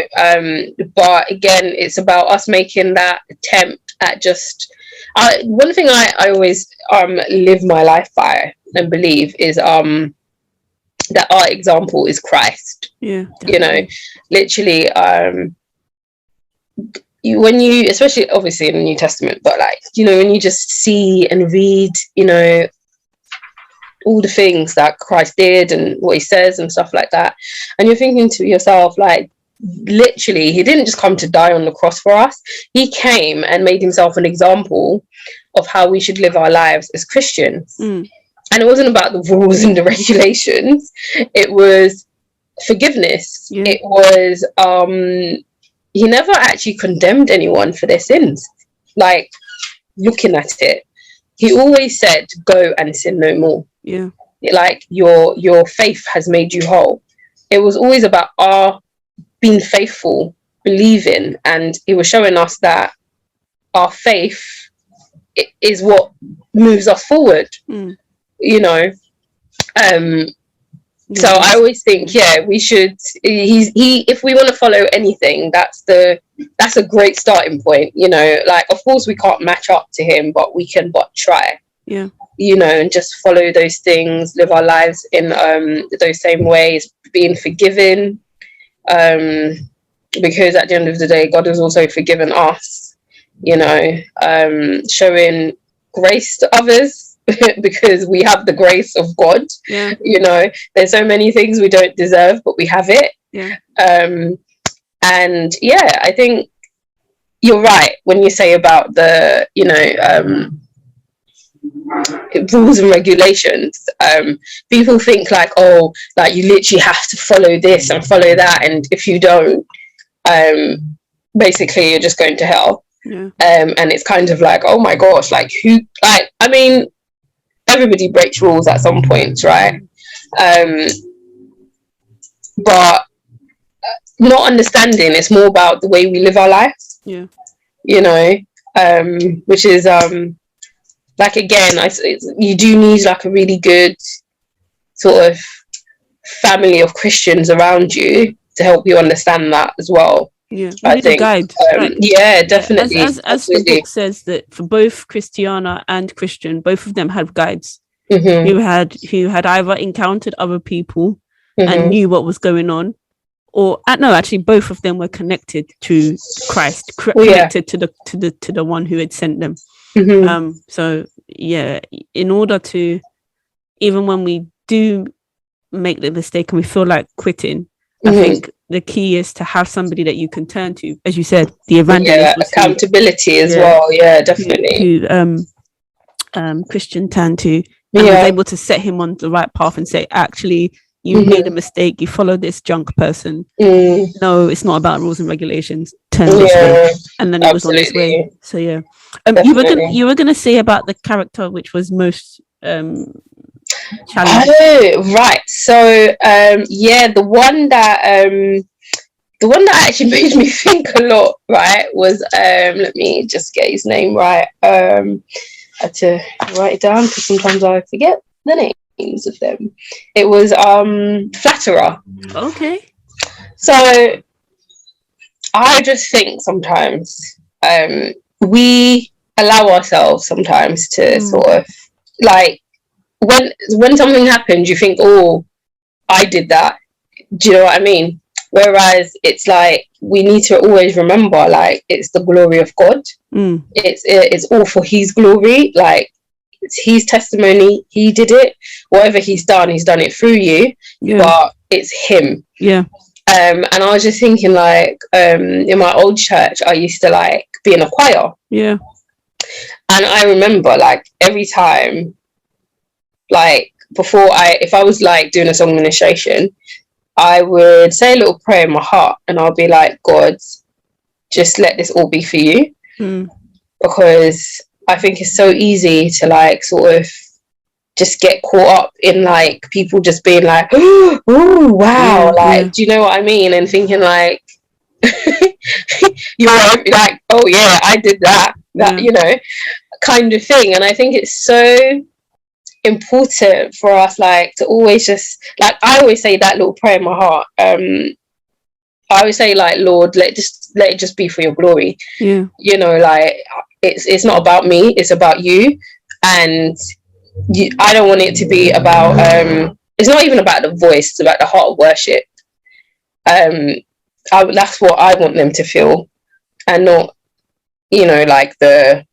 But again, it's about us making that attempt at just one thing I always live my life by and believe is that our example is Christ. You know, literally, when you, especially obviously in the New Testament, but like, you know, when you just see and read, you know, all the things that Christ did and what he says and stuff like that, and you're thinking to yourself, like, literally, he didn't just come to die on the cross for us. He came and made himself an example of how we should live our lives as Christians. And it wasn't about the rules and the regulations. It was forgiveness. It was he never actually condemned anyone for their sins. Like, looking at it, he always said, go and sin no more. Like, your faith has made you whole. It was always about our being faithful, believing, and he was showing us that our faith is what moves us forward. You know, so I always think, we should. If we want to follow anything, that's a great starting point. You know, like, of course we can't match up to him, but we can try. You know, and just follow those things, live our lives in those same ways, being forgiven. Because at the end of the day, God has also forgiven us. You know, showing grace to others. Because we have the grace of God. You know, there's so many things we don't deserve, but we have it. And I think you're right when you say about the, you know, rules and regulations. People think like, oh, like, you literally have to follow this and follow that, and if you don't, basically you're just going to hell. And it's kind of like, oh my gosh, like, who, like, I mean, everybody breaks rules at some point, right? But not understanding, it's more about the way we live our lives. You know, which is like, again, you do need like a really good sort of family of Christians around you to help you understand that as well. Yeah, we I need a think. guide. Like, Yeah, definitely. as the book says that for both Christiana and Christian, both of them had guides Mm-hmm. who had either encountered other people and Mm-hmm. knew what was going on, or no, actually, both of them were connected to Christ, connected to the one who had sent them. Mm-hmm. So yeah, in order to, even when we do make the mistake and we feel like quitting, I think the key is to have somebody that you can turn to, as you said, the evangelist was accountability as well. Yeah, definitely. Who Christian turned to and was able to set him on the right path and say, actually, you made a mistake, you followed this junk person. No, it's not about rules and regulations. Turn this way. And then it was on this way. So yeah. You were gonna say about the character which was most challenging. Oh, right. So the one that actually made me think a lot, right, was let me just get his name right. I had to write it down because sometimes I forget the names of them. It was Flatterer. Okay. So I just think sometimes we allow ourselves sometimes to sort of like when something happens, you think, oh, I did that. Do you know what I mean? Whereas it's like we need to always remember, like, it's the glory of God. It's all for His glory. Like, it's His testimony. He did it. Whatever He's done it through you. Yeah. But it's Him. Yeah. And I was just thinking, like, in my old church, I used to like be in a choir. Yeah. And I remember, like, every time, like, if I was like doing a song administration, I would say a little prayer in my heart and I'll be like, God, just let this all be for you. Because I think it's so easy to like sort of just get caught up in like people just being like, oh wow, do you know what I mean? And thinking like, you're like, oh yeah, I did that, you know, kind of thing. And I think it's so important for us, like, to always just, like, I always say that little prayer in my heart. I always say, like, Lord, let it just be for your glory. Yeah. You know, like, it's not about me, it's about you. And I don't want it to be about it's not even about the voice, it's about the heart of worship. That's what I want them to feel, and not, you know, like the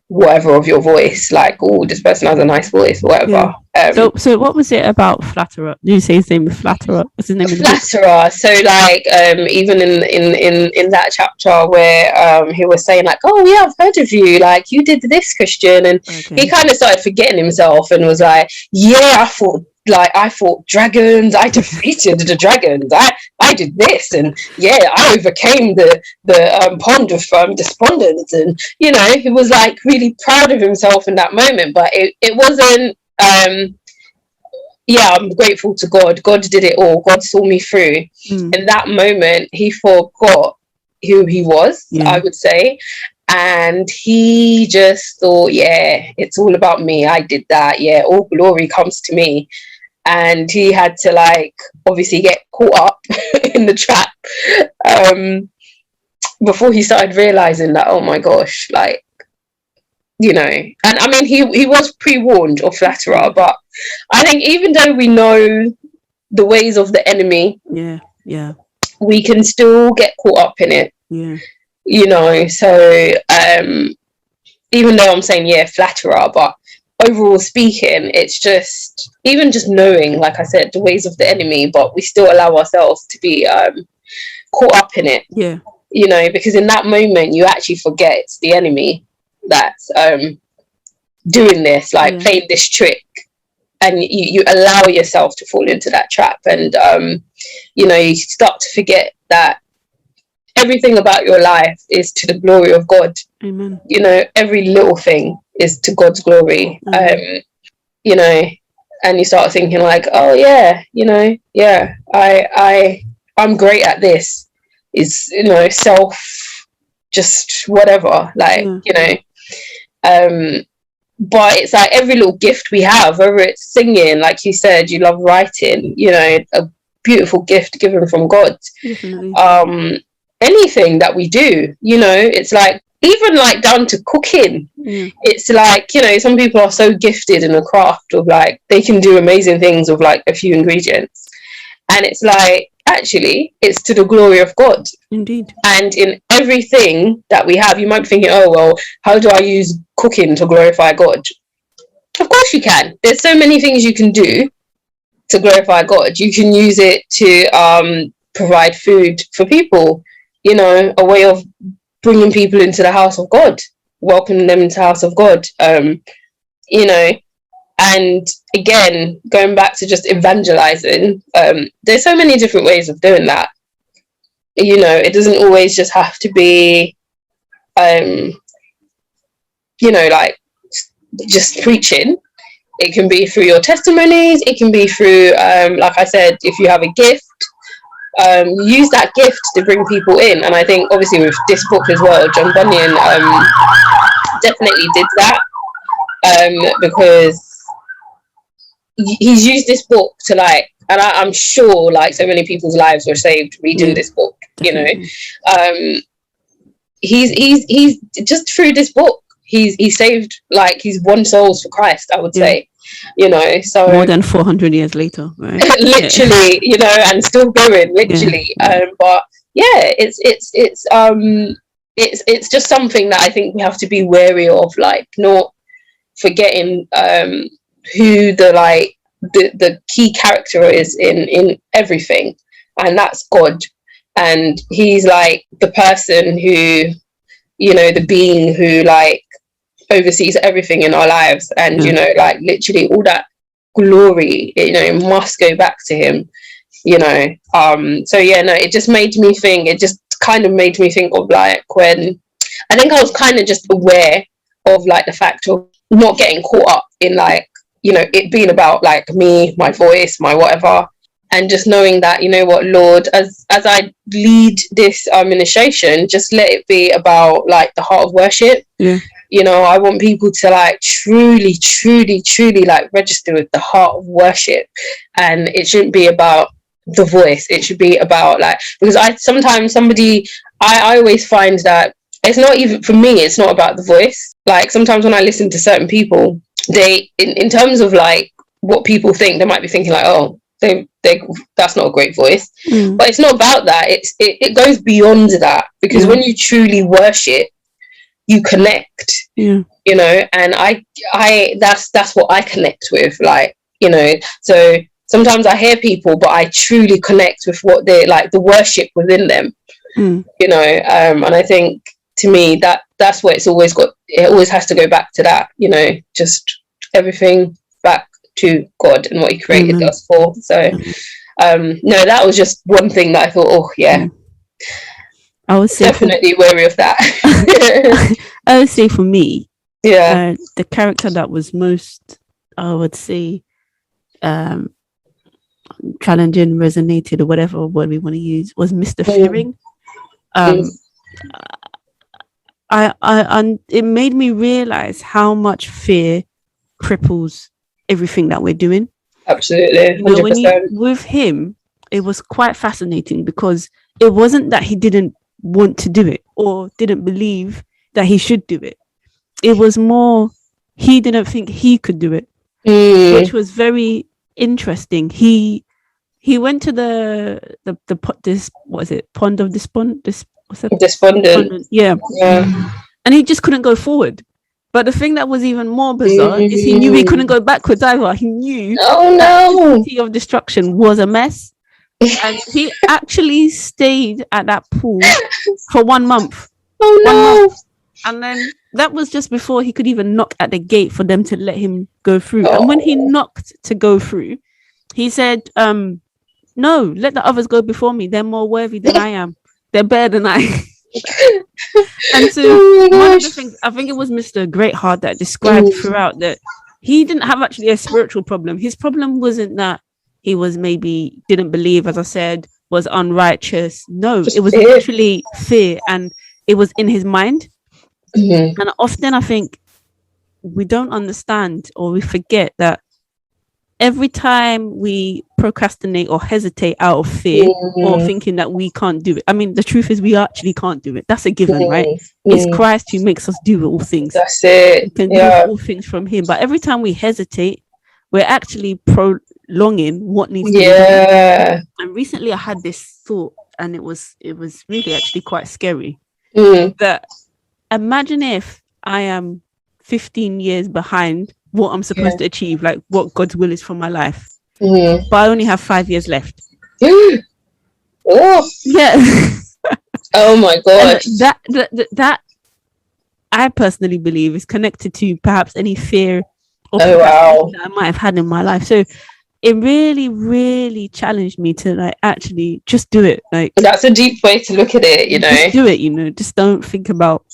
whatever of your voice, like, oh, this person has a nice voice, whatever. So what was it about Flatterer? Did you say his name was Flatterer? What's his name? Flatterer. So like even in that chapter where he was saying like, oh yeah, I've heard of you, like you did this, Christian, and he kind of started forgetting himself and was like, yeah, I fought dragons, I defeated the dragons, I did this, and yeah, I overcame the pond of despondence, and you know, he was like really proud of himself in that moment. But it wasn't I'm grateful to God. God did it all. God saw me through. In that moment, he forgot who he was, I would say. And he just thought, yeah, it's all about me. I did that. Yeah, all glory comes to me. And he had to, like, obviously get caught up in the trap before he started realizing that, oh my gosh, like, you know. And I mean, he was pre-warned of Flatterer, but I think even though we know the ways of the enemy, we can still get caught up in it. You know, so even though I'm saying Flatterer, but overall speaking, it's just even just knowing, like I said, the ways of the enemy, but we still allow ourselves to be caught up in it. You know, because in that moment you actually forget it's the enemy that's doing this, like playing this trick, and you allow yourself to fall into that trap, and you know, you start to forget that everything about your life is to the glory of God. Amen. You know, every little thing is to God's glory. You know, and you start thinking like, oh yeah, you know, yeah, I'm great at this. Is, you know, self, just whatever, like, you know, but it's like every little gift we have, whether it's singing, like you said, you love writing, you know, a beautiful gift given from God. anything that we do, it's like, even like down to cooking. It's like, some people are so gifted in a craft of like, they can do amazing things with like a few ingredients, and it's like, actually, it's to the glory of God. Indeed. And in everything that we have, you might be thinking, oh well, how do I use cooking to glorify God? Of course you can. There's so many things you can do to glorify God. You can use it to provide food for people, a way of bringing people into the house of God, welcoming them into the house of God, and again, going back to just evangelizing, there's so many different ways of doing that. It doesn't always just have to be, like just preaching. It can be through your testimonies. It can be through, like I said, if you have a gift, use that gift to bring people in. And I think obviously with this book as well, John Bunyan definitely did that, because he's used this book to like, and I'm sure like so many people's lives were saved reading this book. Definitely. He's just through this book, he's saved, like, he's won souls for Christ, I would say. So more than 400 years later, right? Literally, and still going, literally. But yeah, it's just something that I think we have to be wary of, like not forgetting who the key character is in everything, and that's God. And he's like the person who, the being who like oversees everything in our lives, and like literally all that glory, must go back to him. So yeah, no, it just made me think, it just kind of made me think of like when I think I was kind of just aware of like the fact of not getting caught up in like, it being about like me, my voice, my whatever, and just knowing that, what, Lord, as I lead this administration, just let it be about like the heart of worship. I want people to like truly like register with the heart of worship, and it shouldn't be about the voice. It should be about like, because I always find that it's not even, for me, it's not about the voice. Like sometimes when I listen to certain people, they in terms of like what people think, they might be thinking like, oh, they that's not a great voice. But it's not about that. It goes beyond that, because when you truly worship, you connect. And I that's what I connect with, like, so sometimes I hear people, but I truly connect with what they like, the worship within them. And I think, to me, that's what it always has to go back to that, just everything back to God and what he created us for. So no, that was just one thing that I thought, oh yeah, I would say definitely wary of that. I would say for me, the character that was most, I would say, challenging, resonated, or whatever word we want to use, was Mr. Fearing. It made me realize how much fear cripples everything that we're doing. Absolutely, 100%. With him, it was quite fascinating, because it wasn't that he didn't want to do it or didn't believe that he should do it. It was more, he didn't think he could do it, which was very interesting. He went to this, what is it, pond of despondent? Despondent. Yeah. And he just couldn't go forward. But the thing that was even more bizarre is he knew he couldn't go backwards either. He knew the city of destruction was a mess. And he actually stayed at that pool for 1 month. Oh no! 1 month. And then that was just before he could even knock at the gate for them to let him go through. And when he knocked to go through, he said, no, let the others go before me. They're more worthy than I am. They're better than I. And so one of the things, I think it was Mr. Greatheart that described throughout, that he didn't have actually a spiritual problem. His problem wasn't that he was maybe didn't believe, as I said, was unrighteous. No, it was literally fear, and it was in his mind. And often I think we don't understand, or we forget, that every time we procrastinate or hesitate out of fear or thinking that we can't do it. I mean, the truth is we actually can't do it. That's a given, right? It's Christ who makes us do all things. That's it. We can do all things from him. But every time we hesitate, we're actually prolonging what needs to be done. And recently I had this thought, and it was really actually quite scary. That imagine if I am 15 years behind what I'm supposed to achieve, like what God's will is for my life. But I only have 5 years left. Oh my god. That I personally believe is connected to perhaps any fear or that I might have had in my life. So it really, really challenged me to like actually just do it. Like, that's a deep way to look at it, you know. Just do it, just don't think about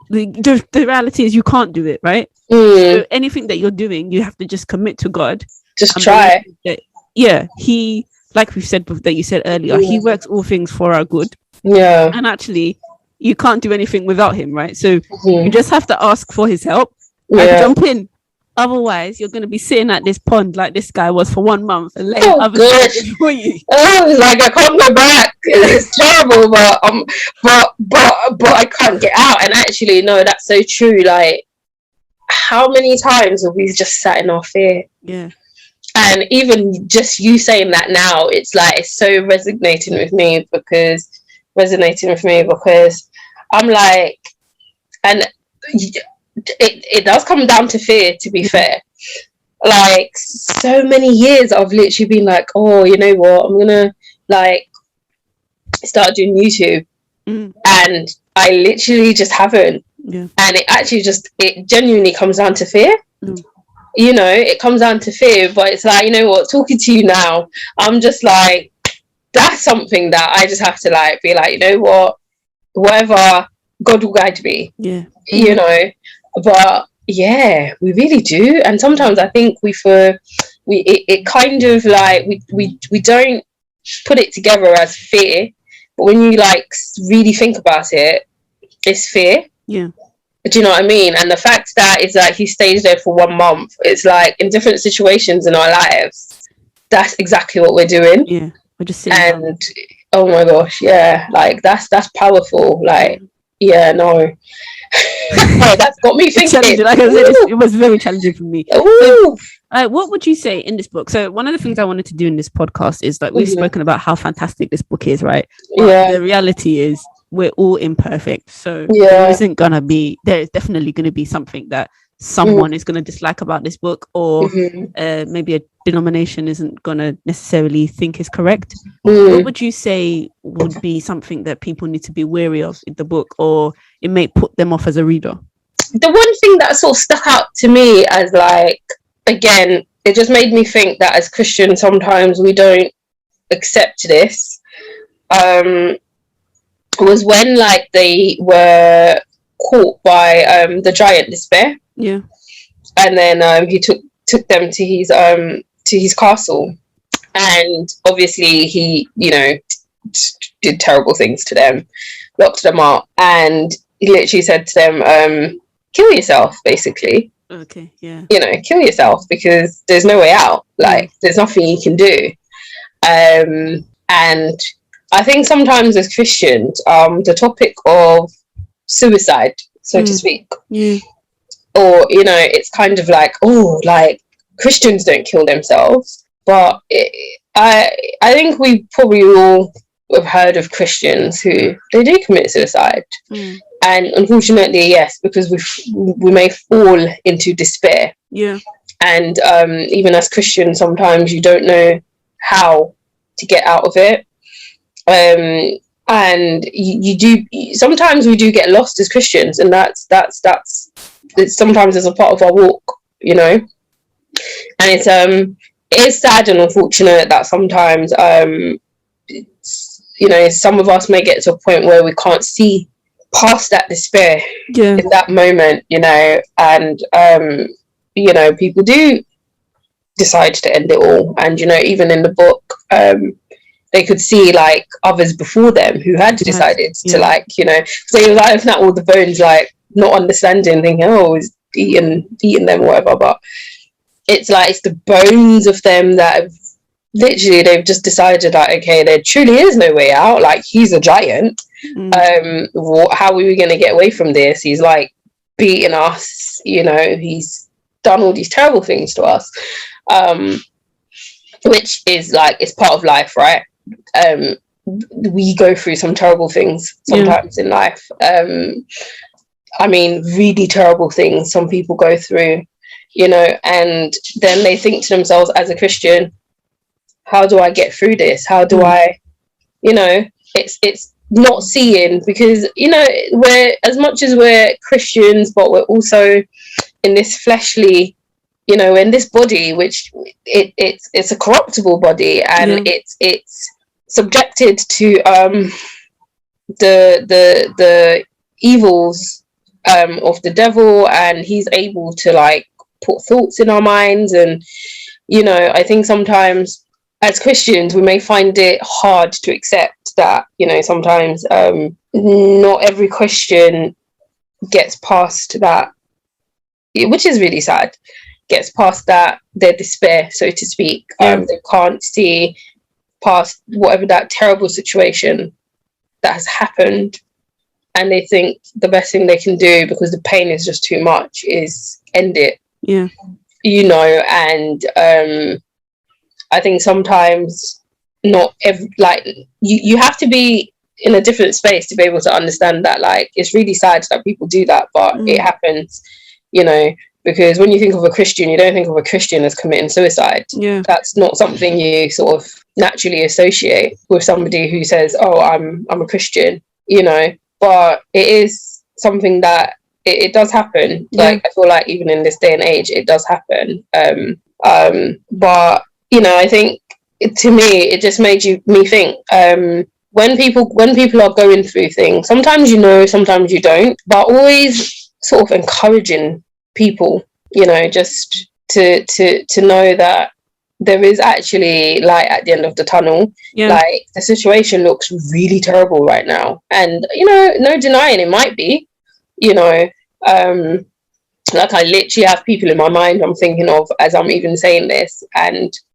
the reality is you can't do it, right? So anything that you're doing, you have to just commit to God. Just try. He, like we said that you said earlier, he works all things for our good. And actually you can't do anything without him, right? So you just have to ask for his help and jump in. Otherwise, you're going to be sitting at this pond like this guy was for 1 month and letting others for you. It's like I can't go back. It's terrible, but I can't get out. And actually, no, that's so true. Like, how many times have we just sat in our fear? Yeah. And even just you saying that now, it's like it's so resonating with me because I'm like, and it does come down to fear, to be fair. Like, so many years I've literally been like, oh, you know what, I'm gonna like start doing YouTube, and I literally just haven't. And it genuinely comes down to fear. You know, it comes down to fear. But it's like, you know what, talking to you now, I'm just like, that's something that I just have to like be like, you know what, whatever, God will guide me. You know. But yeah, we really do. And sometimes I think it kind of like we don't put it together as fear, but when you like really think about it, it's fear. Do you know what I mean? And the fact that it's like he stays there for 1 month, it's like in different situations in our lives, that's exactly what we're doing. We're just sitting down. Oh my gosh, like that's powerful. Like, no. That's got me thinking. Like I said, it was very challenging for me. So, what would you say in this book? So one of the things I wanted to do in this podcast is like we've spoken about how fantastic this book is, right? But the reality is we're all imperfect. So there's definitely going to be something that someone is going to dislike about this book, or maybe a denomination isn't going to necessarily think is correct. What would you say would be something that people need to be wary of in the book, or it may put them off as a reader? The one thing that sort of stuck out to me as like, again, it just made me think that as Christians sometimes we don't accept this, was when like they were caught by the giant despair. And then he took them to his castle, and obviously he, you know, did terrible things to them, locked them up, and he literally said to them, kill yourself, basically. You know, kill yourself, because there's no way out. Like, there's nothing you can do. And I think sometimes as Christians, the topic of suicide, so to speak, or, you know, it's kind of like, oh, like Christians don't kill themselves. But I think we probably all have heard of Christians who they do commit suicide. And unfortunately, yes, because we may fall into despair. And even as Christians, sometimes you don't know how to get out of it. And you do, sometimes we do get lost as Christians, and that's sometimes as a part of our walk, you know. And it is sad and unfortunate that sometimes you know, some of us may get to a point where we can't see past that despair in that moment, you know. And you know, people do decide to end it all. And, you know, even in the book, they could see like others before them who had decided to, like, you know, so he was like, if not all the bones, like not understanding, thinking, oh, he's eating them or whatever. But it's like it's the bones of them that have literally, they've just decided that, okay, there truly is no way out. Like, he's a giant. How are we going to get away from this? He's like beating us, you know, he's done all these terrible things to us, which is like, it's part of life, right? We go through some terrible things sometimes in life. I mean, really terrible things some people go through, you know, and then they think to themselves, as a Christian, how do I get through this? How do I, you know, it's not seeing, because, you know, we're, as much as we're Christians, but we're also in this fleshly, you know, in this body, which it's a corruptible body, and it's subjected to the evils of the devil, and he's able to like put thoughts in our minds. And, you know, I think sometimes as Christians we may find it hard to accept that, you know, sometimes not every Christian gets past that, which is really sad, gets past that, their despair, so to speak. They can't see past whatever that terrible situation that has happened, and they think the best thing they can do, because the pain is just too much, is end it. You know, and I think sometimes not every, like, you have to be in a different space to be able to understand that, like, it's really sad that people do that, but it happens, you know, because when you think of a Christian, you don't think of a Christian as committing suicide. That's not something you sort of naturally associate with somebody who says, oh, I'm a Christian, you know, but it is something that it does happen. Like, I feel like even in this day and age, it does happen. But, you know, I think to me, it just made me think, when people are going through things, sometimes you know, sometimes you don't, but always sort of encouraging people, you know, just to know that there is actually light at the end of the tunnel. Like, the situation looks really terrible right now, and, you know, no denying it might be, you know, like, I literally have people in my mind I'm thinking of as I'm even saying this,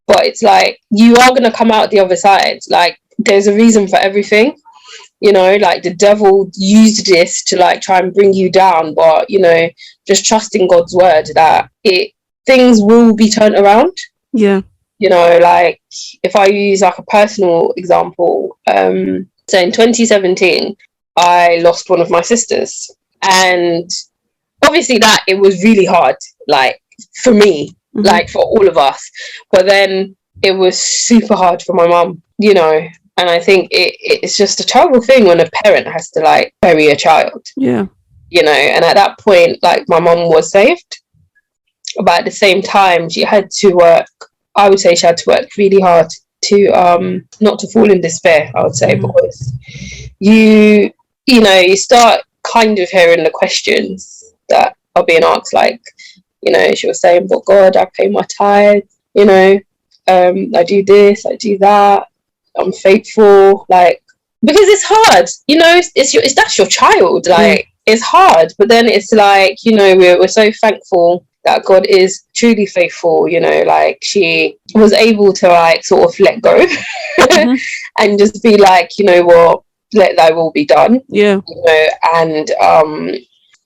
but it's like, you are going to come out the other side. Like, there's a reason for everything, you know, like, the devil used this to like try and bring you down, but, you know, just trusting God's word that things will be turned around. You know, like, if I use like a personal example, so in 2017 I lost one of my sisters, and obviously that it was really hard, like, for me, like, for all of us, but then it was super hard for my mum, you know. And I think it's just a terrible thing when a parent has to like bury a child, you know. And at that point, like, my mum was saved, but at the same time she had to work, I would say she had to work really hard to not to fall in despair, I would say, because you know, you start kind of hearing the questions that are being asked, like, you know, she was saying, but God, I pay my tithe, you know, I do this, I do that, I'm faithful, like, because it's hard, you know, it's that's your child, like, it's hard, but then it's like, you know, we're so thankful that God is truly faithful, you know, like, she was able to like sort of let go and just be like, you know what, let thy will be done, you know. And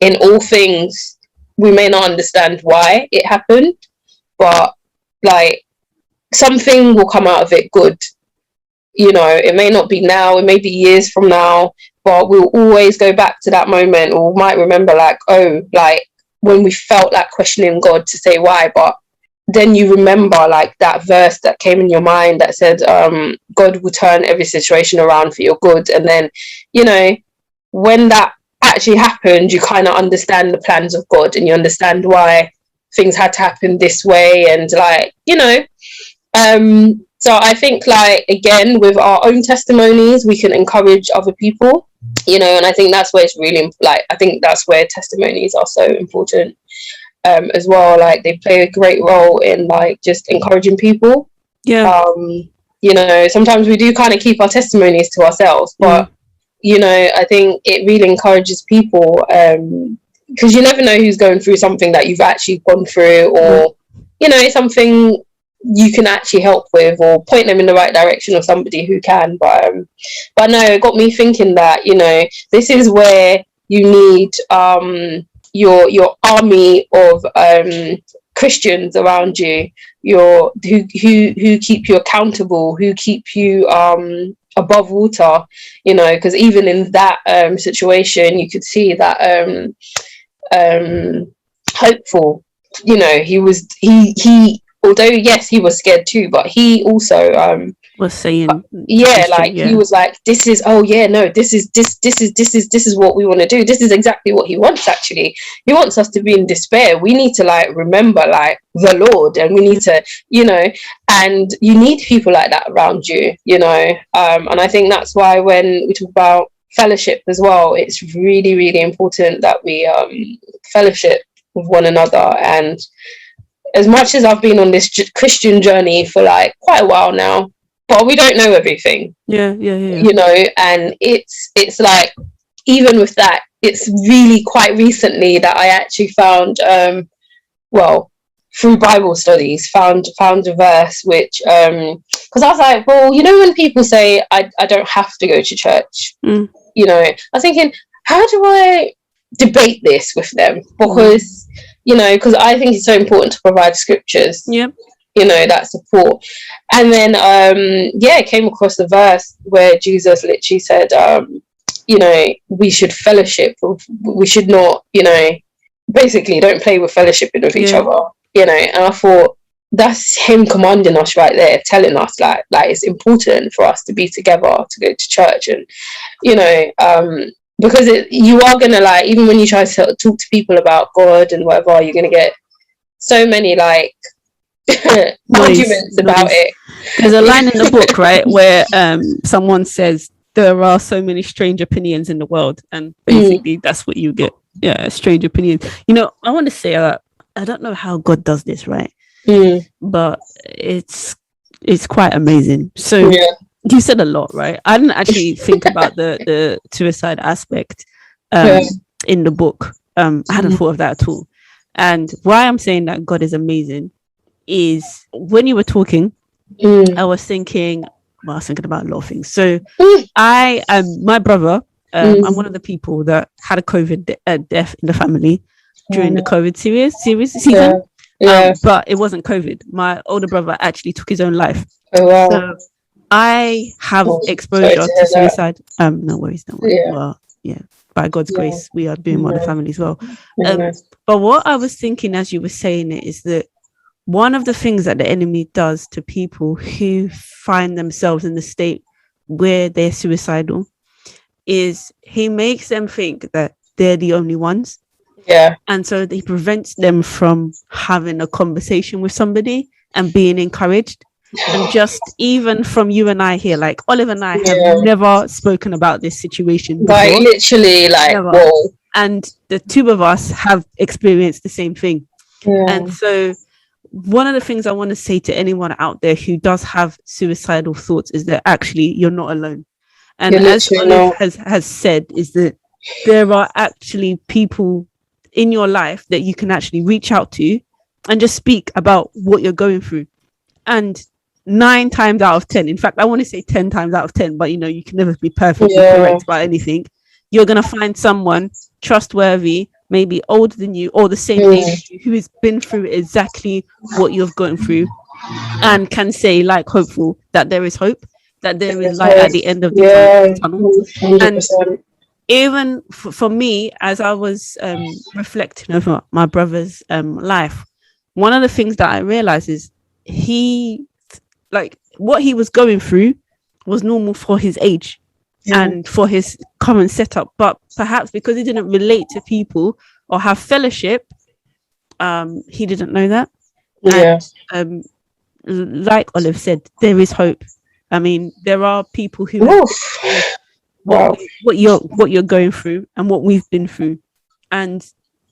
in all things, we may not understand why it happened, but like, something will come out of it good, you know. It may not be now, it may be years from now, but we'll always go back to that moment, or we might remember like, oh, like, when we felt like questioning God to say why, but then you remember like that verse that came in your mind that said, God will turn every situation around for your good. And then, you know, when that actually happened, you kind of understand the plans of God, and you understand why things had to happen this way, and like, you know, so I think, like, again, with our own testimonies, we can encourage other people, you know. And I think that's where it's really, like, I think that's where testimonies are so important, as well. Like, they play a great role in like just encouraging people. You know, sometimes we do kind of keep our testimonies to ourselves, but you know, I think it really encourages people, because you never know who's going through something that you've actually gone through, or something you can actually help with, or point them in the right direction of somebody who can. But no, it got me thinking that, this is where you need your army of Christians around you, who keep you accountable, who keep you above water, because even in that situation, you could see that hopeful, he although yes, he was scared too, but he also was saying, he was like, this is what we want to do. This is exactly what he wants. Actually, he wants us to be in despair. We need to remember the Lord, and we need to, and you need people like that around you, and I think that's why when we talk about fellowship as well, it's really, really important that we fellowship with one another. And as much as I've been on this Christian journey for quite a while now, but we don't know everything. Yeah. And it's even with that, it's really quite recently that I actually found through Bible studies found a verse which because I was like, well, when people say I don't have to go to church, I was thinking, how do I debate this with them? Because because I think it's so important to provide scriptures, that support. And then came across the verse where Jesus literally said, we should fellowship, we should not, basically don't play with fellowshipping with each other, and I thought that's him commanding us right there, telling us like it's important for us to be together, to go to church. And because you are gonna even when you try to talk to people about God and whatever, you're gonna get so many arguments about it. There's a line in the book, right, where someone says there are so many strange opinions in the world, and basically that's what you get. Strange opinions. I want to say I don't know how God does this, right? But it's quite amazing. So you said a lot, right? I didn't actually think about the suicide aspect in the book. I hadn't thought of that at all. And why I'm saying that God is amazing is when you were talking, I was thinking about a lot of things. So I my brother, I'm one of the people that had a COVID death in the family during the COVID season. But it wasn't COVID. My older brother actually took his own life. Oh wow. So I have exposure to suicide. No worries. Well, by God's grace, we are doing well in the family as well. But what I was thinking as you were saying it is that one of the things that the enemy does to people who find themselves in the state where they're suicidal is he makes them think that they're the only ones. Yeah. And so he prevents them from having a conversation with somebody and being encouraged. And just even from you and I here, Olive and I have never spoken about this situation before. Literally, whoa. And the two of us have experienced the same thing. Yeah. And so one of the things I want to say to anyone out there who does have suicidal thoughts is that actually you're not alone. And as Olive has said, is that there are actually people in your life that you can actually reach out to and just speak about what you're going through. And 9 times out of 10, in fact, I want to say 10 times out of 10, but you can never be perfectly correct about anything. You're going to find someone trustworthy, maybe older than you or the same age as you, who has been through exactly what you've gone through and can say, hopeful, that there is hope, that there is light at the end of the tunnel. 100%. And even for me, as I was reflecting over my brother's life, one of the things that I realized is what he was going through was normal for his age and for his current setup, but perhaps because he didn't relate to people or have fellowship, he didn't know that. And like Olive said, there is hope. I mean, there are people who what you're going through and what we've been through, and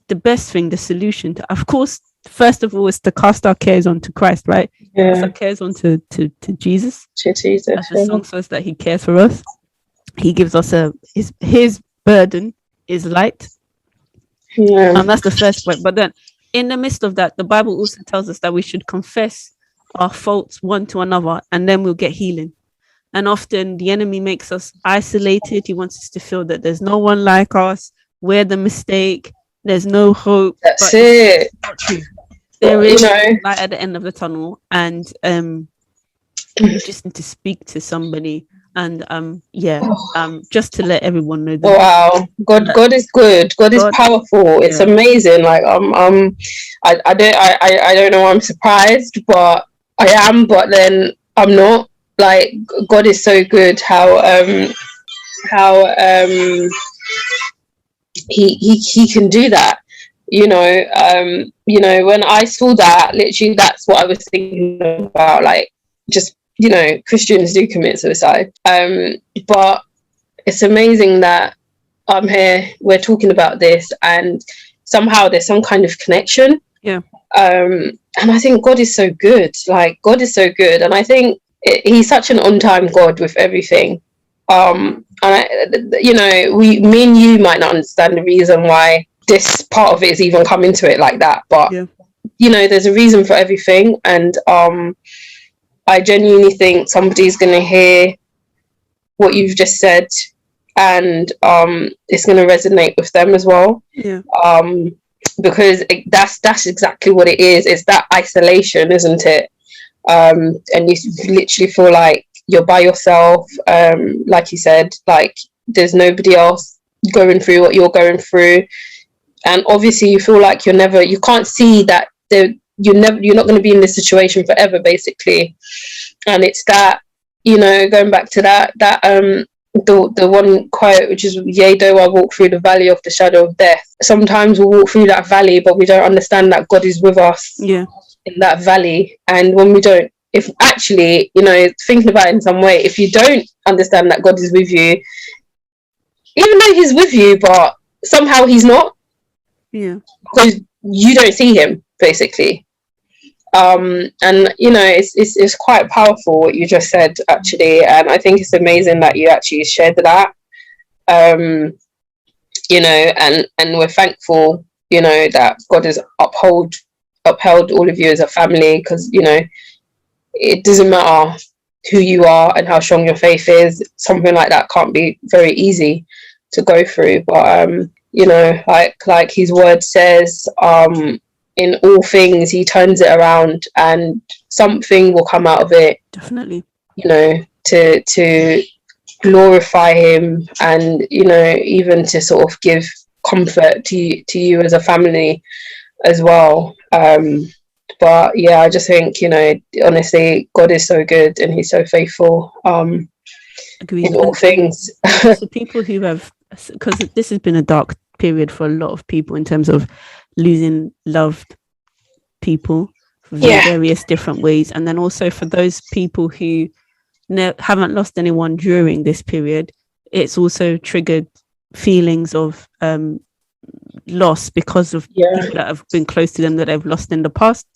the best thing, the solution to, of course, first of all, is to cast our cares onto Christ, right? Cast our cares onto to Jesus. As the song says, that he cares for us. He gives us his burden is light. And that's the first point. But then in the midst of that, the Bible also tells us that we should confess our faults one to another, and then we'll get healing. And often the enemy makes us isolated. He wants us to feel that there's no one like us. We're the mistake. There's no hope. That's but it. it's not true. There is You know, light at the end of the tunnel, and you just need to speak to somebody. And just to let everyone know that. Wow, God is good. God is powerful. It's amazing. Like I don't know why I'm surprised, but I am. But then I'm not. Like, God is so good. How he can do that. You know, when I saw that, literally, that's what I was thinking about. Like, just, you know, Christians do commit suicide. But it's amazing that I'm here, we're talking about this, and somehow there's some kind of connection. Yeah. And I think God is so good. Like, God is so good. And I think he's such an on-time God with everything. And you know, me and you might not understand the reason why this part of it is even come into it like that. But, you know, there's a reason for everything. And I genuinely think somebody's going to hear what you've just said, and it's going to resonate with them as well. Because that's exactly what it is. It's that isolation, isn't it? And you literally feel like you're by yourself. Like you said, like there's nobody else going through what you're going through, and obviously you feel like you can't see that you're not going to be in this situation forever, basically. And it's that, you know, going back to that the one quote, which is, yea, though I walk through the valley of the shadow of death. Sometimes we'll walk through that valley, but we don't understand that God is with us in that valley. And when we don't, if actually, you know, thinking about it in some way, if you don't understand that God is with you, even though he's with you, but somehow he's not, because you don't see him, basically. And you know, it's quite powerful what you just said, actually, and I think it's amazing that you actually shared that. You know, and we're thankful, you know, that God has upheld all of you as a family, because, you know, it doesn't matter who you are and how strong your faith is. Something like that can't be very easy to go through, but you know, like his word says, in all things he turns it around, and something will come out of it, definitely, you know, to glorify him, and, you know, even to sort of give comfort to you as a family as well. But yeah, I just think, you know, honestly, God is so good and he's so faithful in all things. So people who have, because this has been a dark period for a lot of people in terms of losing loved people in various different ways, and then also for those people who haven't lost anyone during this period, it's also triggered feelings of loss because of people that have been close to them that they've lost in the past.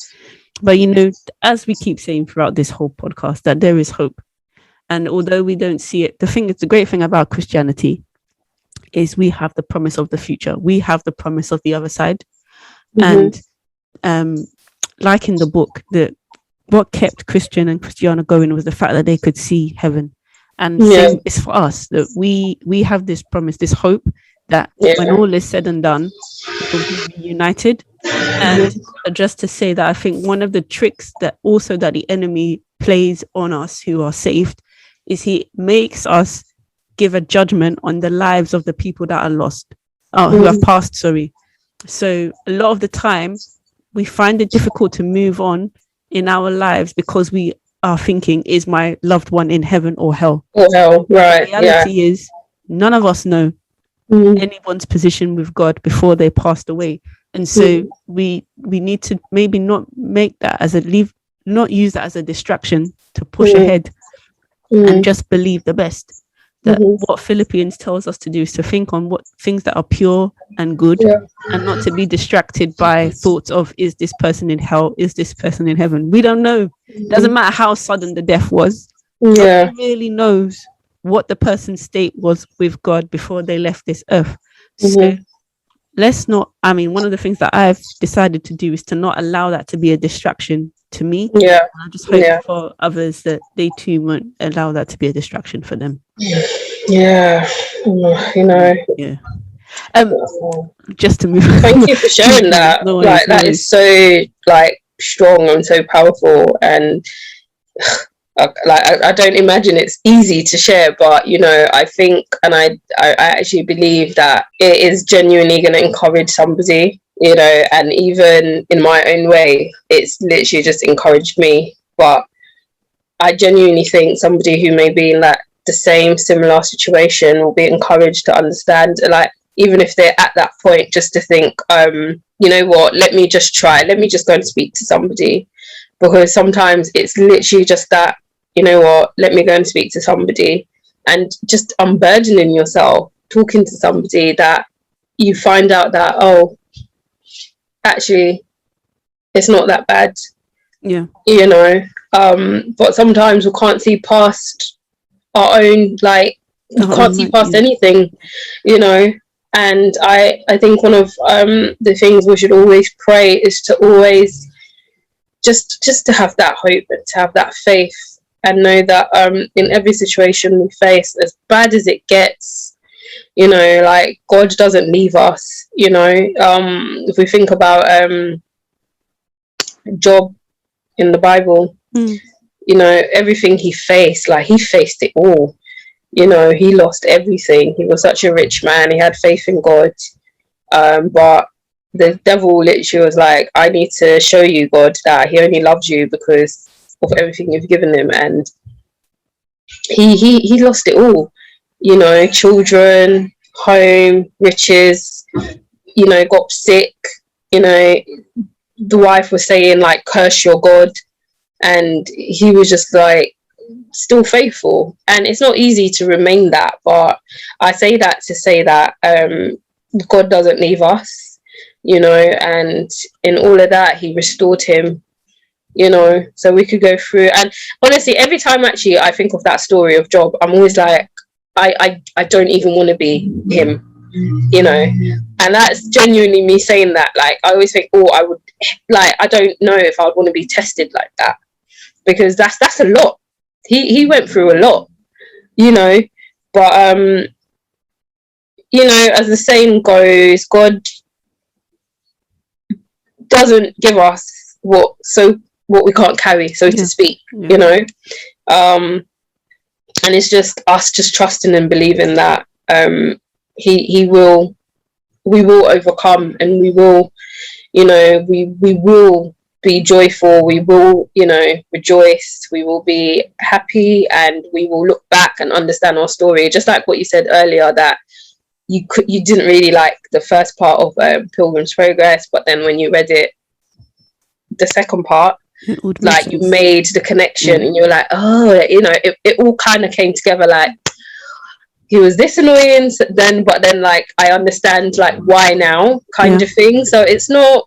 But, you know, as we keep saying throughout this whole podcast, that there is hope. And although we don't see it, the great thing about Christianity is we have the promise of the future. We have the promise of the other side. And like in the book, what kept Christian and Christiana going was the fact that they could see heaven. And same is for us, that we have this promise, this hope that when all is said and done, we'll be reunited. And just to say that I think one of the tricks that the enemy plays on us who are saved is he makes us give a judgment on the lives of the people that are lost, who have passed, sorry. So a lot of the time we find it difficult to move on in our lives because we are thinking, is my loved one in heaven or hell? Right. The reality is none of us know anyone's position with God before they passed away. And so we need to maybe not make that not use that as a distraction to push ahead and just believe the best. That what Philippians tells us to do is to think on what things that are pure and good, and not to be distracted by thoughts of, is this person in hell? Is this person in heaven? We don't know. Doesn't matter how sudden the death was. Nobody really knows what the person's state was with God before they left this earth. So let's not, I mean, one of the things that I've decided to do is to not allow that to be a distraction to me. Yeah. I just hope for others that they too won't allow that to be a distraction for them. Yeah. You know. Yeah. Just to move. Thank you for sharing that. No like, that is so, like, strong and so powerful, and I don't imagine it's easy to share, but you know, I think, and I actually believe that it is genuinely going to encourage somebody, you know, and even in my own way, it's literally just encouraged me. But I genuinely think somebody who may be in that the same similar situation will be encouraged to understand, like, even if they're at that point, just to think, you know what, let me just go and speak to somebody, because sometimes it's literally just that, you know what, let me go and speak to somebody, and just unburdening yourself, talking to somebody that you find out that, oh, actually, it's not that bad. Yeah. You know, but sometimes we can't see past our own, like, we can't see past anything, you know. And I think one of the things we should always pray is to always just to have that hope and to have that faith, and know that in every situation we face, as bad as it gets, you know, like, God doesn't leave us, you know. If we think about Job in the Bible, you know, everything he faced, like, he faced it all, you know. He lost everything. He was such a rich man, he had faith in God, but the devil literally was like, I need to show you, God, that he only loves you because of everything you've given him. And he lost it all, you know, children, home, riches, you know, got sick, you know, the wife was saying, like, curse your God, and he was just like still faithful. And it's not easy to remain that, but I say that to say that God doesn't leave us, you know, and in all of that he restored him, you know, so we could go through. And honestly, every time actually I think of that story of Job, I'm always like, I don't even want to be him, you know. And that's genuinely me saying that. Like, I always think, oh, I would, like, I don't know if I would want to be tested like that, because that's a lot. He went through a lot, you know. But you know, as the saying goes, God doesn't give us what we can't carry, so to speak, you know. And it's just us just trusting and believing that we will overcome, and we will, you know, we will be joyful, we will, you know, rejoice, we will be happy, and we will look back and understand our story. Just like what you said earlier, that you didn't really like the first part of Pilgrim's Progress, but then when you read it, the second part, like, you made the connection, and you were like, oh, you know, it all kind of came together. Like, he was this annoying then, but then, like, I understand, like, why now, kind of thing. So it's not,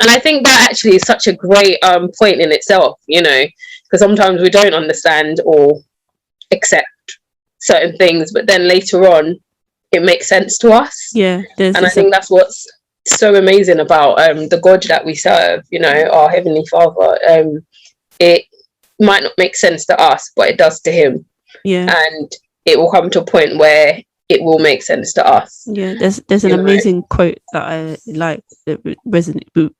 and I think that actually is such a great point in itself, you know, because sometimes we don't understand or accept certain things, but then later on it makes sense to us. And I think that's what's so amazing about the God that we serve, you know, our Heavenly Father. It might not make sense to us, but it does to him. And it will come to a point where it will make sense to us. There's an amazing quote that I like that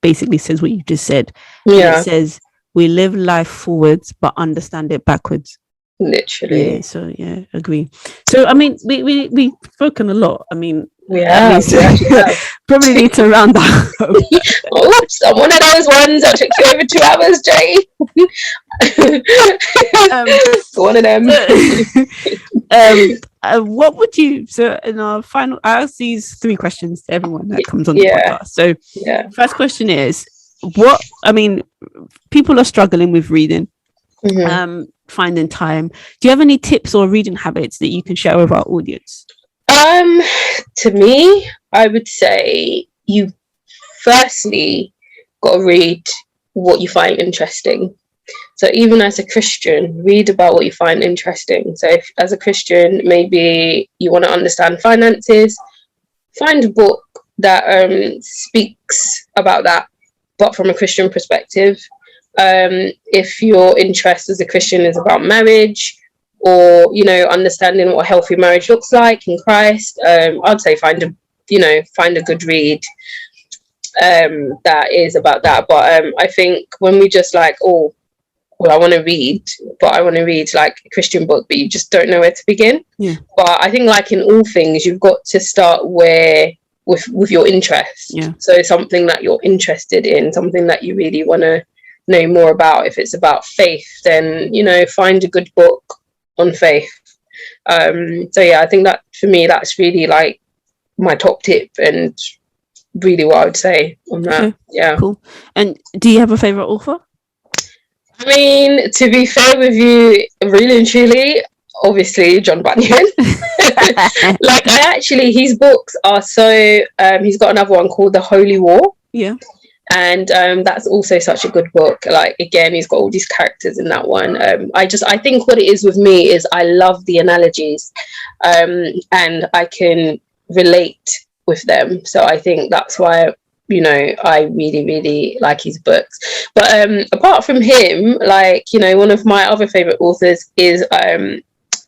basically says what you just said. It says, we live life forwards but understand it backwards. Literally. Agree. So I mean, we've spoken a lot. I mean, probably need to round that up. Oops, I'm one of those ones that took you over 2 hours, Jay. One of them. What would you, so in our final, I ask these 3 questions to everyone that comes on the podcast. So first question is, people are struggling with reading, finding time. Do you have any tips or reading habits that you can share with our audience? To me, I would say you firstly got to read what you find interesting. So even as a Christian, read about what you find interesting. So if, as a Christian, maybe you want to understand finances, find a book that speaks about that, but from a Christian perspective. If your interest as a Christian is about marriage, or understanding what a healthy marriage looks like in Christ, I'd say find a good read that is about that. But I think when we just like, oh, well, I want to read, but I want to read like a Christian book, but you just don't know where to begin. Yeah. But I think, like in all things, you've got to start with your interest. Yeah. So something that you're interested in, something that you really want to know more about. If it's about faith, then find a good book on faith. So yeah, I think that for me, that's really like my top tip, and really what I would say on that. Okay. Yeah. Cool. And do you have a favorite author? I mean, to be fair with you, really and truly, obviously John Bunyan. Like, his books are so. He's got another one called The Holy War. Yeah. And that's also such a good book. Like, again, he's got all these characters in that one. I think what it is with me is I love the analogies, and I can relate with them. So I think that's why I really, really like his books. But apart from him, like, one of my other favorite authors is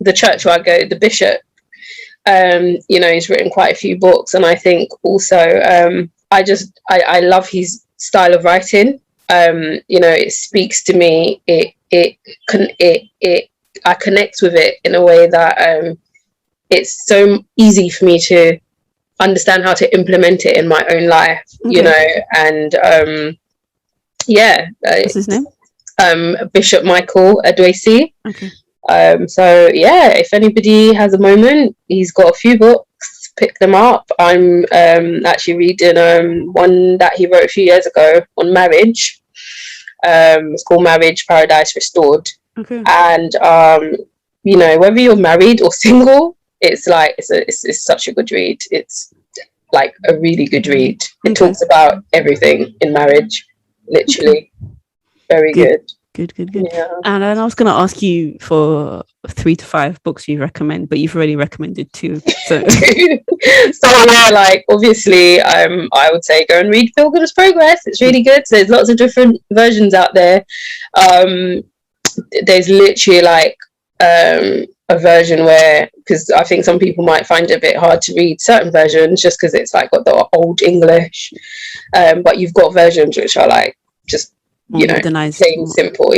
the church where I go, the bishop. He's written quite a few books, and I think also I love his style of writing. It speaks to me. I connect with it in a way that it's so easy for me to understand how to implement it in my own life. Okay. And What's his name? Bishop Michael Adwesi. Okay. So yeah, if anybody has a moment, he's got a few books. Pick them up. I'm actually reading one that he wrote a few years ago on marriage. It's called Marriage Paradise Restored. Okay. And whether you're married or single, it's like it's such a good read. It's like a really good read. It talks about everything in marriage, literally. Very good. Good. Yeah. And then I was going to ask you for 3 to 5 books you recommend, but you've already recommended 2. So yeah, like obviously, I would say go and read Pilgrim's Progress. It's really good. So there's lots of different versions out there. There's literally like a version where, because I think some people might find it a bit hard to read certain versions just because it's like got the old English, but you've got versions which are like just plain simple.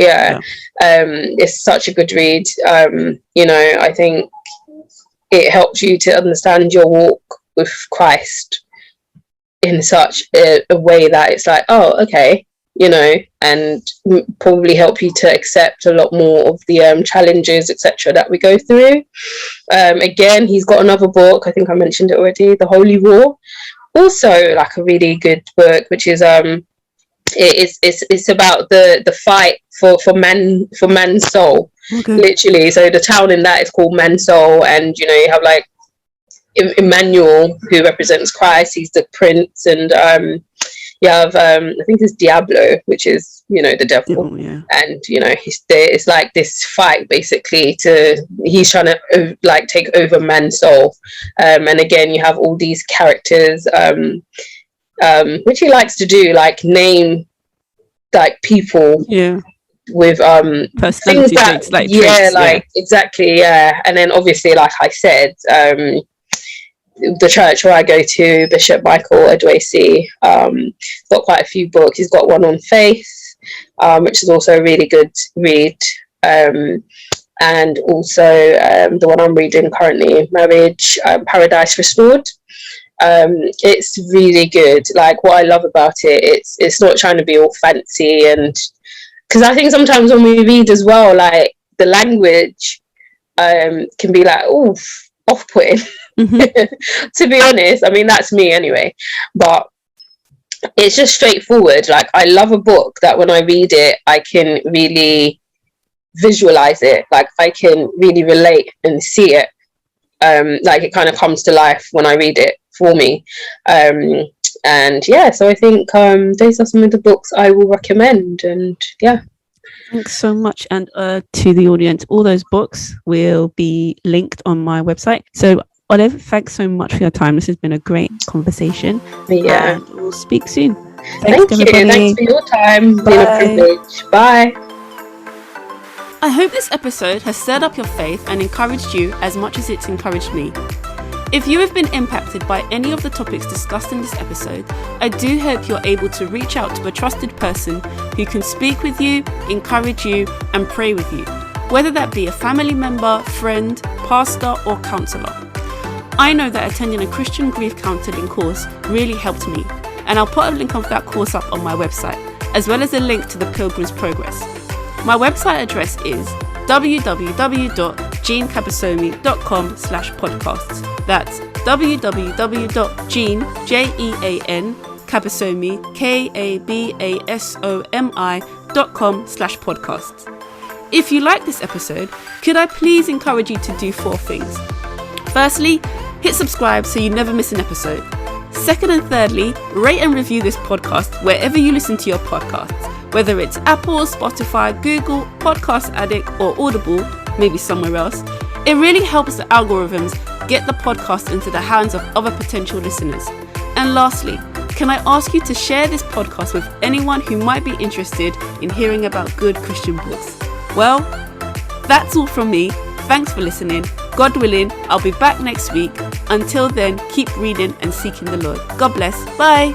It's such a good read. I think it helps you to understand your walk with Christ in such a way that it's like, oh, okay, and probably help you to accept a lot more of the challenges, etc., that we go through. Again, he's got another book, I think I mentioned it already, The Holy War, also like a really good book, which is it's about the fight for man's soul. Okay. Literally. So the town in that is called Mansol, and you have like Emmanuel, who represents Christ. He's the prince, and you have I think it's Diablo, which is the devil. And it's like this fight basically he's trying to like take over man's soul. And again, you have all these characters which he likes to do, like name like people with personality traits, like traits, exactly, and then obviously, like I said, the church where I go to, Bishop Michael Adwesi, got quite a few books. He's got one on faith, which is also a really good read, and also the one I'm reading currently, Marriage Paradise Restored. It's really good. Like, what I love about it's not trying to be all fancy, and because I think sometimes when we read as well, like the language can be like off-putting. To be honest, I mean, that's me anyway, but it's just straightforward. Like, I love a book that when I read it, I can really visualize it. Like, I can really relate and see it. Like, it kind of comes to life when I read it for me. And yeah, so I think those are some of the books I will recommend. And yeah, thanks so much. And to the audience, all those books will be linked on my website, so Olive, thanks so much for your time. This has been a great conversation. Yeah. And we'll speak soon. Thank you. Thanks for your time. It's been a privilege. Bye. I hope this episode has stirred up your faith and encouraged you as much as it's encouraged me. If you have been impacted by any of the topics discussed in this episode, I do hope you're able to reach out to a trusted person who can speak with you, encourage you, and pray with you, whether that be a family member, friend, pastor, or counsellor. I know that attending a Christian grief counselling course really helped me, and I'll put a link of that course up on my website, as well as a link to the Pilgrim's Progress. My website address is www.jeancabasomi.com/podcasts. That's www.jeancabasomi.com/podcasts. If you like this episode, could I please encourage you to do 4 things? Firstly, hit subscribe so you never miss an episode. Second and thirdly, rate and review this podcast wherever you listen to your podcasts, whether it's Apple, Spotify, Google, Podcast Addict, or Audible, maybe somewhere else. It really helps the algorithms get the podcast into the hands of other potential listeners. And lastly, can I ask you to share this podcast with anyone who might be interested in hearing about good Christian books? Well, that's all from me. Thanks for listening. God willing, I'll be back next week. Until then, keep reading and seeking the Lord. God bless. Bye.